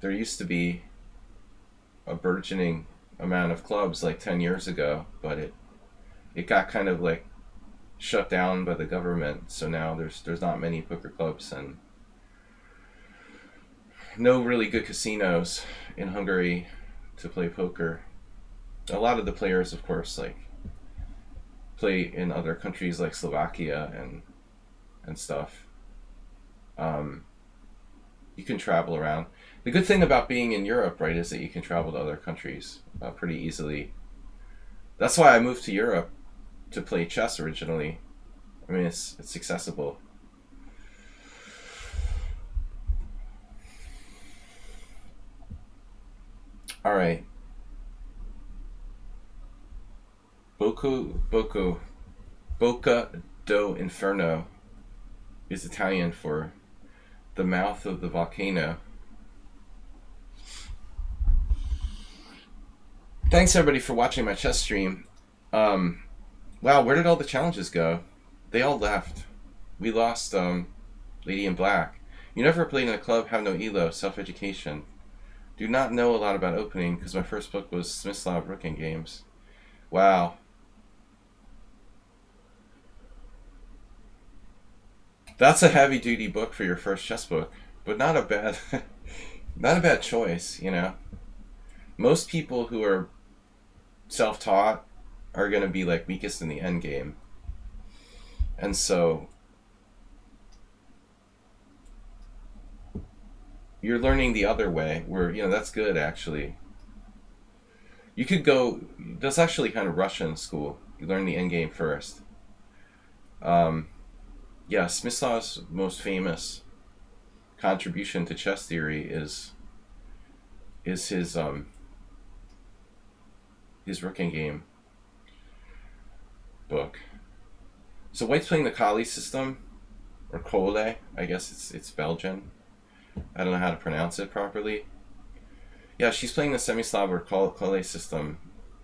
There used to be a burgeoning amount of clubs like 10 years ago, but it got kind of like shut down by the government. So now there's not many poker clubs and no really good casinos in Hungary to play poker. A lot of the players, of course, like play in other countries like Slovakia and stuff. You can travel around. The good thing about being in Europe, right, is that you can travel to other countries pretty easily. That's why I moved to Europe to play chess originally. I mean, it's accessible. All right. Boca do Inferno is Italian for the mouth of the volcano. Thanks everybody for watching my chess stream. Wow, where did all the challenges go? They all left. We lost Lady in Black. You never played in a club, have no elo, self-education. Do not know a lot about opening because my first book was Smyslov Rooking Games. Wow. That's a heavy-duty book for your first chess book, but not a bad, not a bad choice. Most people who are self-taught are going to be like weakest in the end game. And so you're learning the other way, where, that's good actually. You could go, that's actually kind of Russian school. You learn the end game first. Yeah, Smyslov's most famous contribution to chess theory is his Rook Endgame book. So White's playing the Kali system, or Cole, I guess it's Belgian. I don't know how to pronounce it properly. Yeah, she's playing the Semislav or Cole system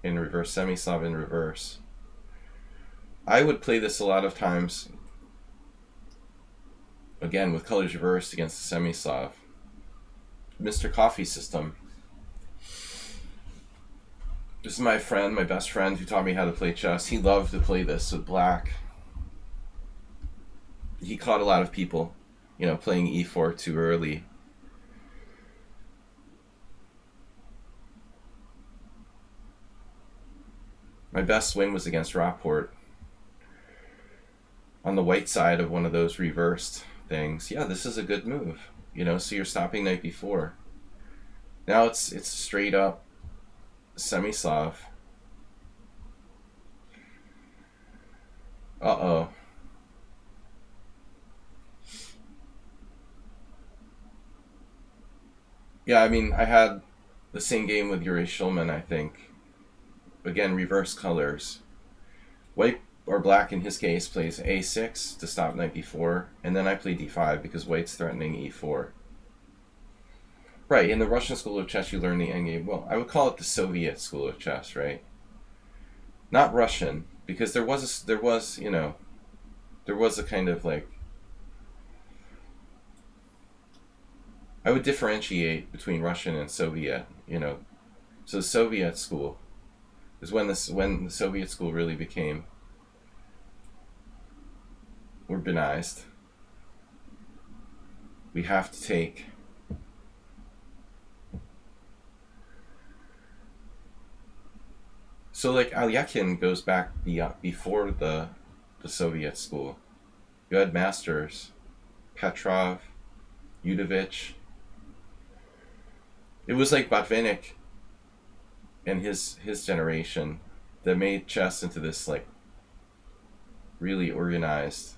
in reverse, Semislav in reverse. I would play this a lot of times, again, with colors reversed against the Semislav. Mr. Coffee system. This is my friend, my best friend, who taught me how to play chess. He loved to play this with black. He caught a lot of people, playing e4 too early. My best win was against Rockport on the white side of one of those reversed things. Yeah, this is a good move, so you're stopping knight b4. Now it's straight up Semislav. Uh-oh. Yeah, I mean, I had the same game with Yuri Shulman, I think. Again, reverse colors. White, or black in his case, plays a6 to stop knight b4, and then I play d5 because white's threatening e4. Right, in the Russian school of chess, you learn the endgame. Well, I would call it the Soviet school of chess, right? Not Russian, because there was a kind of like, I would differentiate between Russian and Soviet, So the Soviet school is when the Soviet school really became urbanized. We have to take so like Alyakin goes back before the Soviet school. You had masters, Petrov, Yudovich. It was like Botvinnik and his generation that made chess into this like really organized,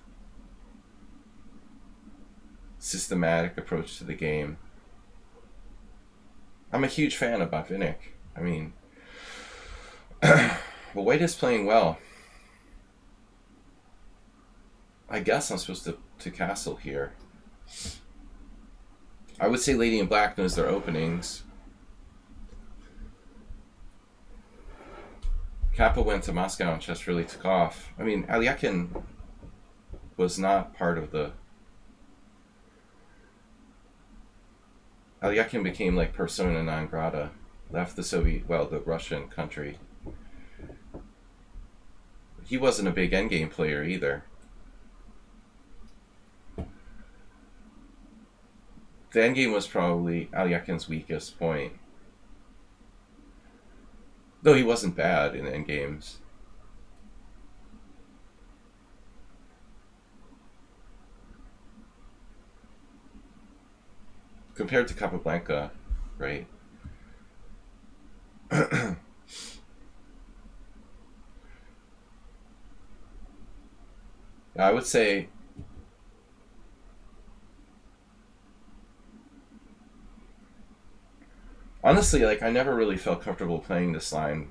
systematic approach to the game. I'm a huge fan of Botvinnik. I mean, well, White is playing well. I guess I'm supposed to castle here. I would say Lady in Black knows their openings. Kappa went to Moscow and chess really took off. I mean, Alyakin was not part of the... Alyakin became like persona non grata, left the Russian country. He wasn't a big endgame player either. The endgame was probably Alyakin's weakest point. Though he wasn't bad in endgames. Compared to Capablanca, right? I would say honestly, like, I never really felt comfortable playing this line.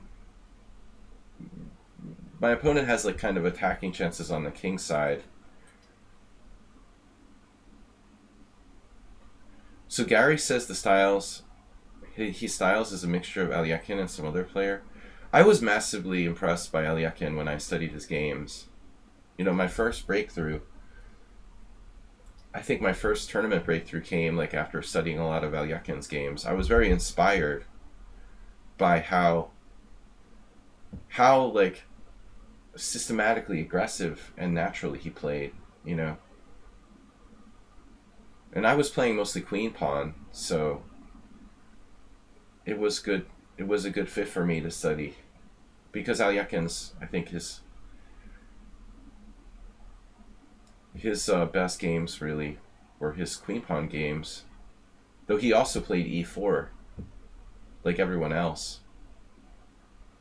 My opponent has like kind of attacking chances on the king side. So Gary says the styles, he styles is a mixture of Alyakin and some other player. I was massively impressed by Alyakin when I studied his games. My first breakthrough, I think my first tournament breakthrough came like after studying a lot of Alyakin's games. I was very inspired by how like systematically aggressive and naturally he played, And I was playing mostly queen pawn, so it was good. It was a good fit for me to study because Alyakin's, I think his best games really were his queen pawn games, though he also played e4 like everyone else.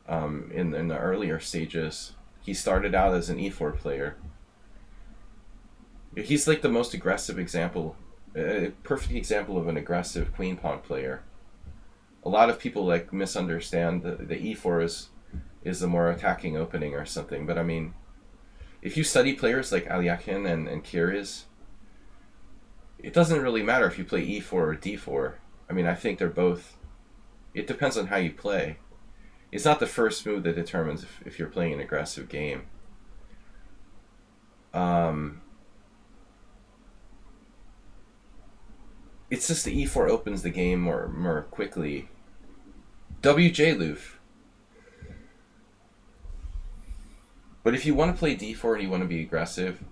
In the earlier stages, he started out as an e4 player. He's like the most aggressive example, a perfect example of an aggressive queen pawn player. A lot of people like misunderstand the e4 is the more attacking opening or something, but I mean, if you study players like Alyakin and Kiriz, it doesn't really matter if you play e4 or d4. I mean, I think they're both. It depends on how you play. It's not the first move that determines if you're playing an aggressive game. It's just the e4 opens the game more quickly. WJ Loof. But if you want to play d4 and you want to be aggressive,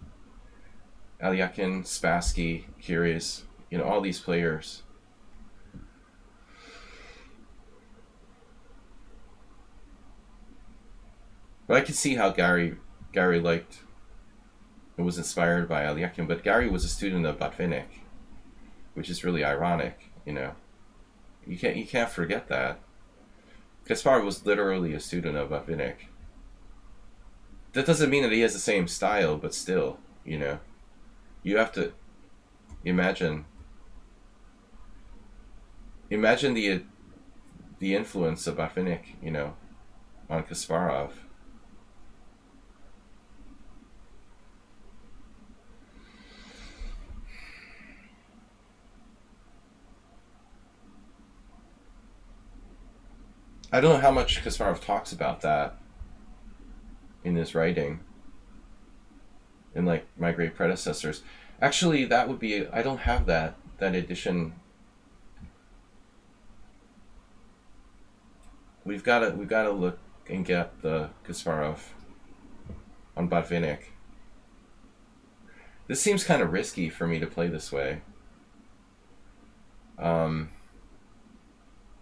Alyakin, Spassky, Kiriz, all these players. But I could see how Gary liked and was inspired by Alyakin, but Gary was a student of Botvinnik, which is really ironic, You can't forget that. Kasparov was literally a student of Botvinnik. That doesn't mean that he has the same style, but still, you have to imagine the influence of Botvinnik, on Kasparov. I don't know how much Kasparov talks about that in his writing, in like My Great Predecessors. Actually, that would be. I don't have that edition. We've got to look and get the Kasparov on Botvinnik. This seems kind of risky for me to play this way.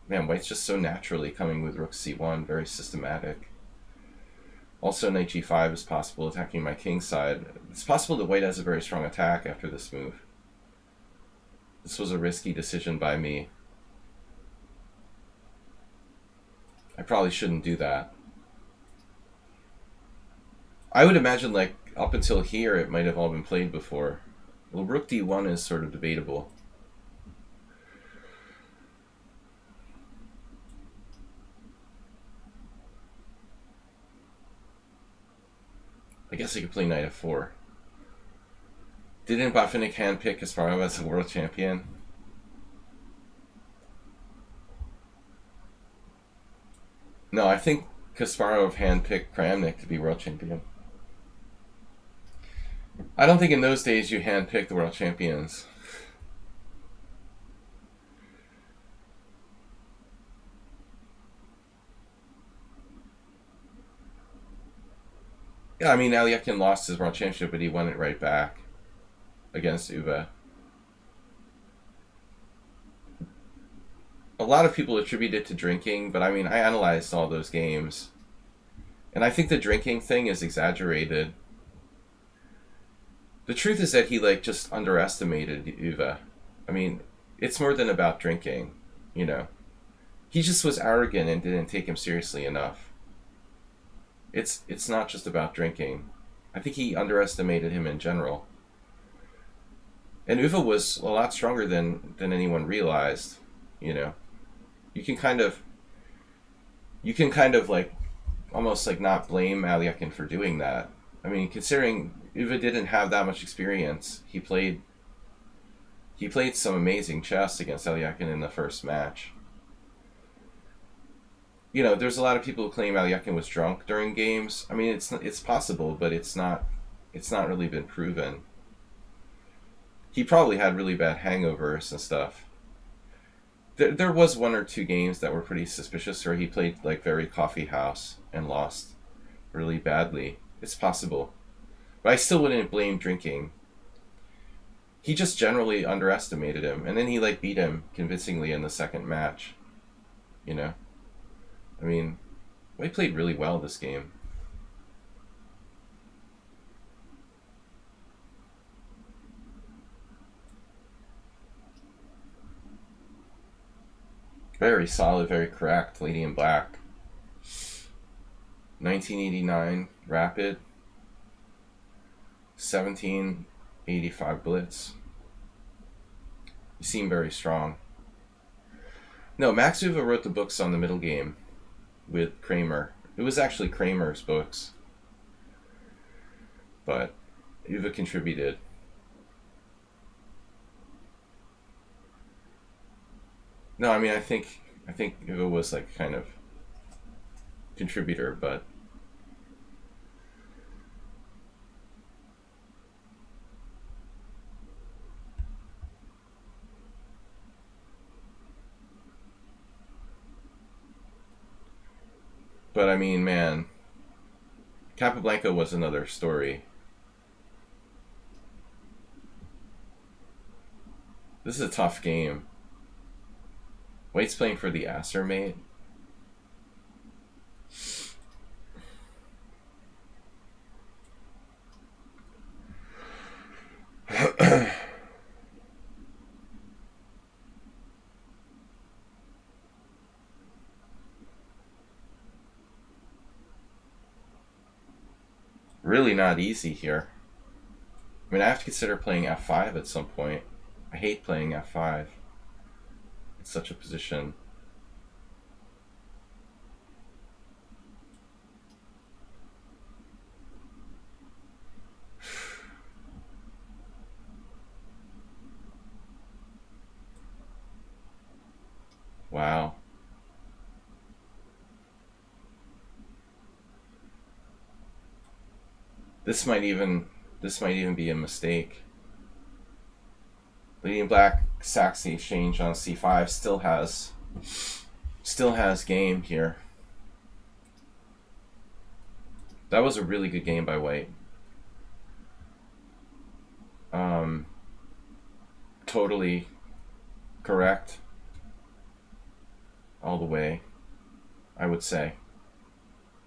Man, white's just so naturally coming with rook c1, very systematic. Also, knight g5 is possible, attacking my king side. It's possible that white has a very strong attack after this move. This was a risky decision by me. I probably shouldn't do that. I would imagine, like, up until here, it might have all been played before. Well, rook d1 is sort of debatable. I guess I could play knight f4. Didn't Botvinnik handpick Kasparov as a world champion? No, I think Kasparov handpicked Kramnik to be world champion. I don't think in those days you handpicked the world champions. Yeah, I mean, Alyakin lost his world championship, but he won it right back against Uwe. A lot of people attribute it to drinking, but I mean, I analyzed all those games, and I think the drinking thing is exaggerated. The truth is that he just underestimated Uwe. I mean, it's more than about drinking, He just was arrogant and didn't take him seriously enough. It's not just about drinking. I think he underestimated him in general. And Uwe was a lot stronger than anyone realized, You can kind of almost not blame Alyakin for doing that. I mean, considering Uwe didn't have that much experience, he played some amazing chess against Alyakin in the first match. There's a lot of people who claim Alyakin was drunk during games. I mean, it's possible, but it's not really been proven. He probably had really bad hangovers and stuff. There was one or two games that were pretty suspicious where he played very coffee house and lost really badly. It's possible. But I still wouldn't blame drinking. He just generally underestimated him, and then he beat him convincingly in the second match. I mean, White played really well this game. Very solid, very correct. Lady in Black. 1989 Rapid. 1785 Blitz. You seem very strong. No, Max Uva wrote the books on the middle game with Kramer. It was actually Kramer's books, but Uva contributed. No, I mean I think Uva was like kind of contributor, but I mean, man, Capablanca was another story. This is a tough game. White's playing for the Acer mate. Really not easy here. I mean, I have to consider playing f5 at some point. I hate playing f5. It's such a position. Wow. This might even be a mistake. Lady in Black sacks the exchange on c5. Still has game here. That was a really good game by White. Totally correct. All the way, I would say.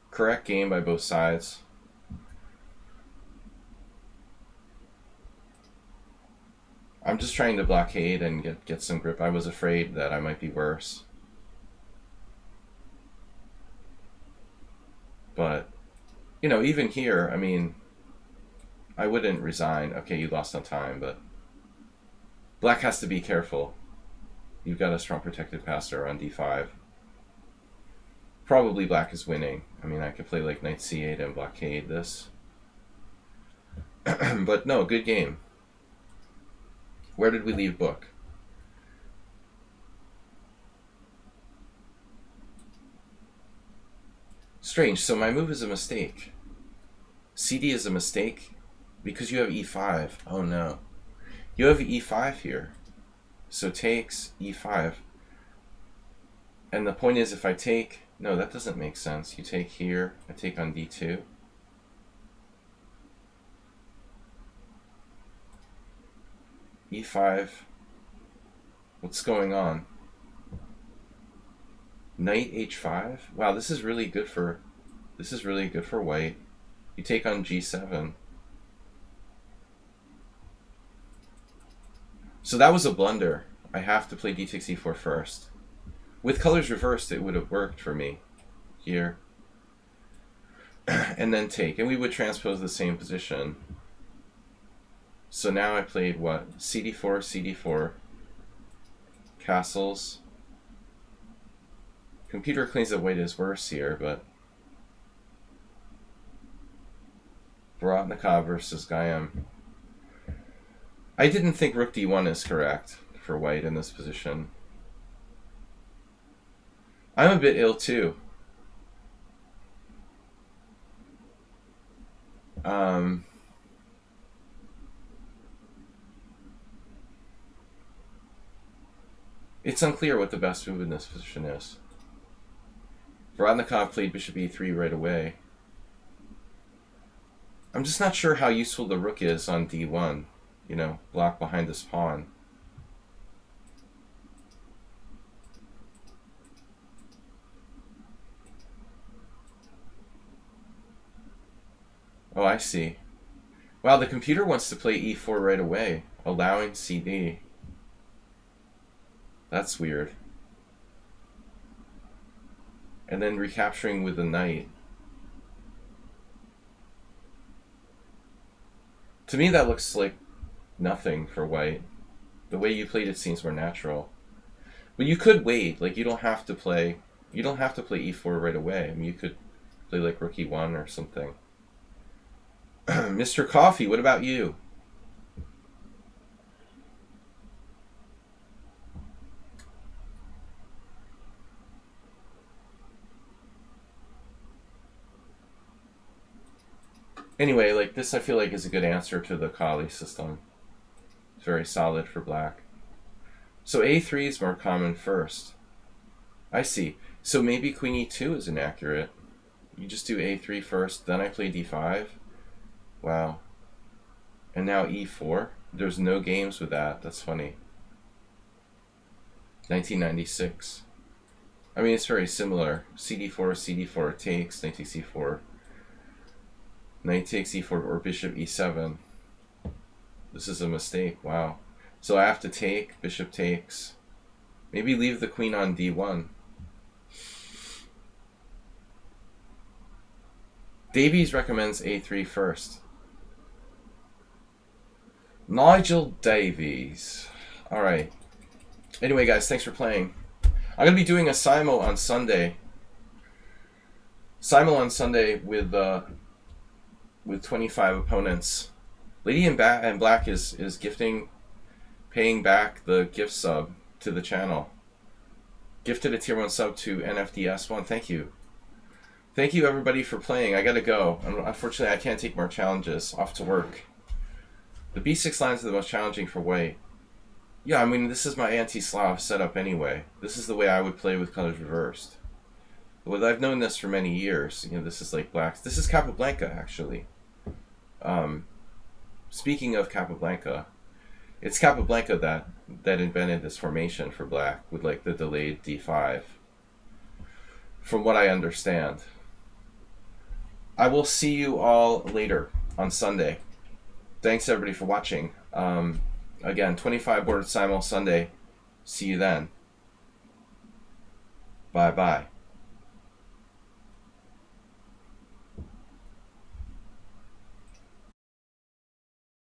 Correct game by both sides. I'm just trying to blockade and get some grip. I was afraid that I might be worse. But, you know, even here, I mean, I wouldn't resign. Okay, you lost on time, but Black has to be careful. You've got a strong protected passer on d5. Probably Black is winning. I mean, I could play like knight c8 and blockade this. But no, good game. Where did we leave book? Strange, so my move is a mistake. CD is a mistake because you have e5. Oh no. You have e5 here. So takes e5. And the point is, if I take... No, that doesn't make sense. You take here, I take on d2. e5. What's going on? Knight h5? Wow, this is really good for White. You take on g7. So that was a blunder. I have to play d takes e4 first. With colors reversed, it would have worked for me here. And then take. And we would transpose the same position. So now I played what? cd4, cd4. Castles. Computer claims that White is worse here, but... Vorotnikov versus Gayam. I didn't think rook d1 is correct for White in this position. I'm a bit ill too. It's unclear what the best move in this position is. Vorotnikov played bishop e3 right away. I'm just not sure how useful the rook is on d1. You know, block behind this pawn. Oh, I see. Wow, the computer wants to play e4 right away, allowing CD. That's weird. And then recapturing with the knight. To me, that looks like nothing for white. The way you played it seems more natural. But you could wait. Like, you don't have to play. You don't have to play e4 right away. I mean, you could play like rook e1 or something. Mr. Coffee, what about you? Anyway, like this, I feel like is a good answer to the Kali system. It's very solid for black. So a3 is more common first. I see. So maybe queen e2 is inaccurate. You just do a3 first, then I play d5. Wow. And now e4. There's no games with that. That's funny. 1996. I mean, it's very similar. cd4, cd4 takes, knight takes e4. Knight takes e4 or bishop e7. This is a mistake. Wow. So I have to take, bishop takes. Maybe leave the queen on d1. Davies recommends a3 first. Nigel Davies. Alright. Anyway, guys, thanks for playing. I'm going to be doing a Simo on Sunday. Simo on Sunday with 25 opponents. Lady in Black is paying back the gift sub to the channel. Gifted a tier 1 sub to NFDS1. Thank you. Thank you, everybody, for playing. I gotta go. Unfortunately, I can't take more challenges. Off to work. The B6 lines are the most challenging for white. Yeah, I mean, this is my anti-Slav setup anyway. This is the way I would play with colors reversed. Well, I've known this for many years. You know, this is like black. This is Capablanca, actually. Speaking of Capablanca, it's Capablanca that invented this formation for black with like the delayed d5. From what I understand. I will see you all later on Sunday. Thanks everybody for watching. Again, 25 board Simul Sunday. See you then. Bye bye.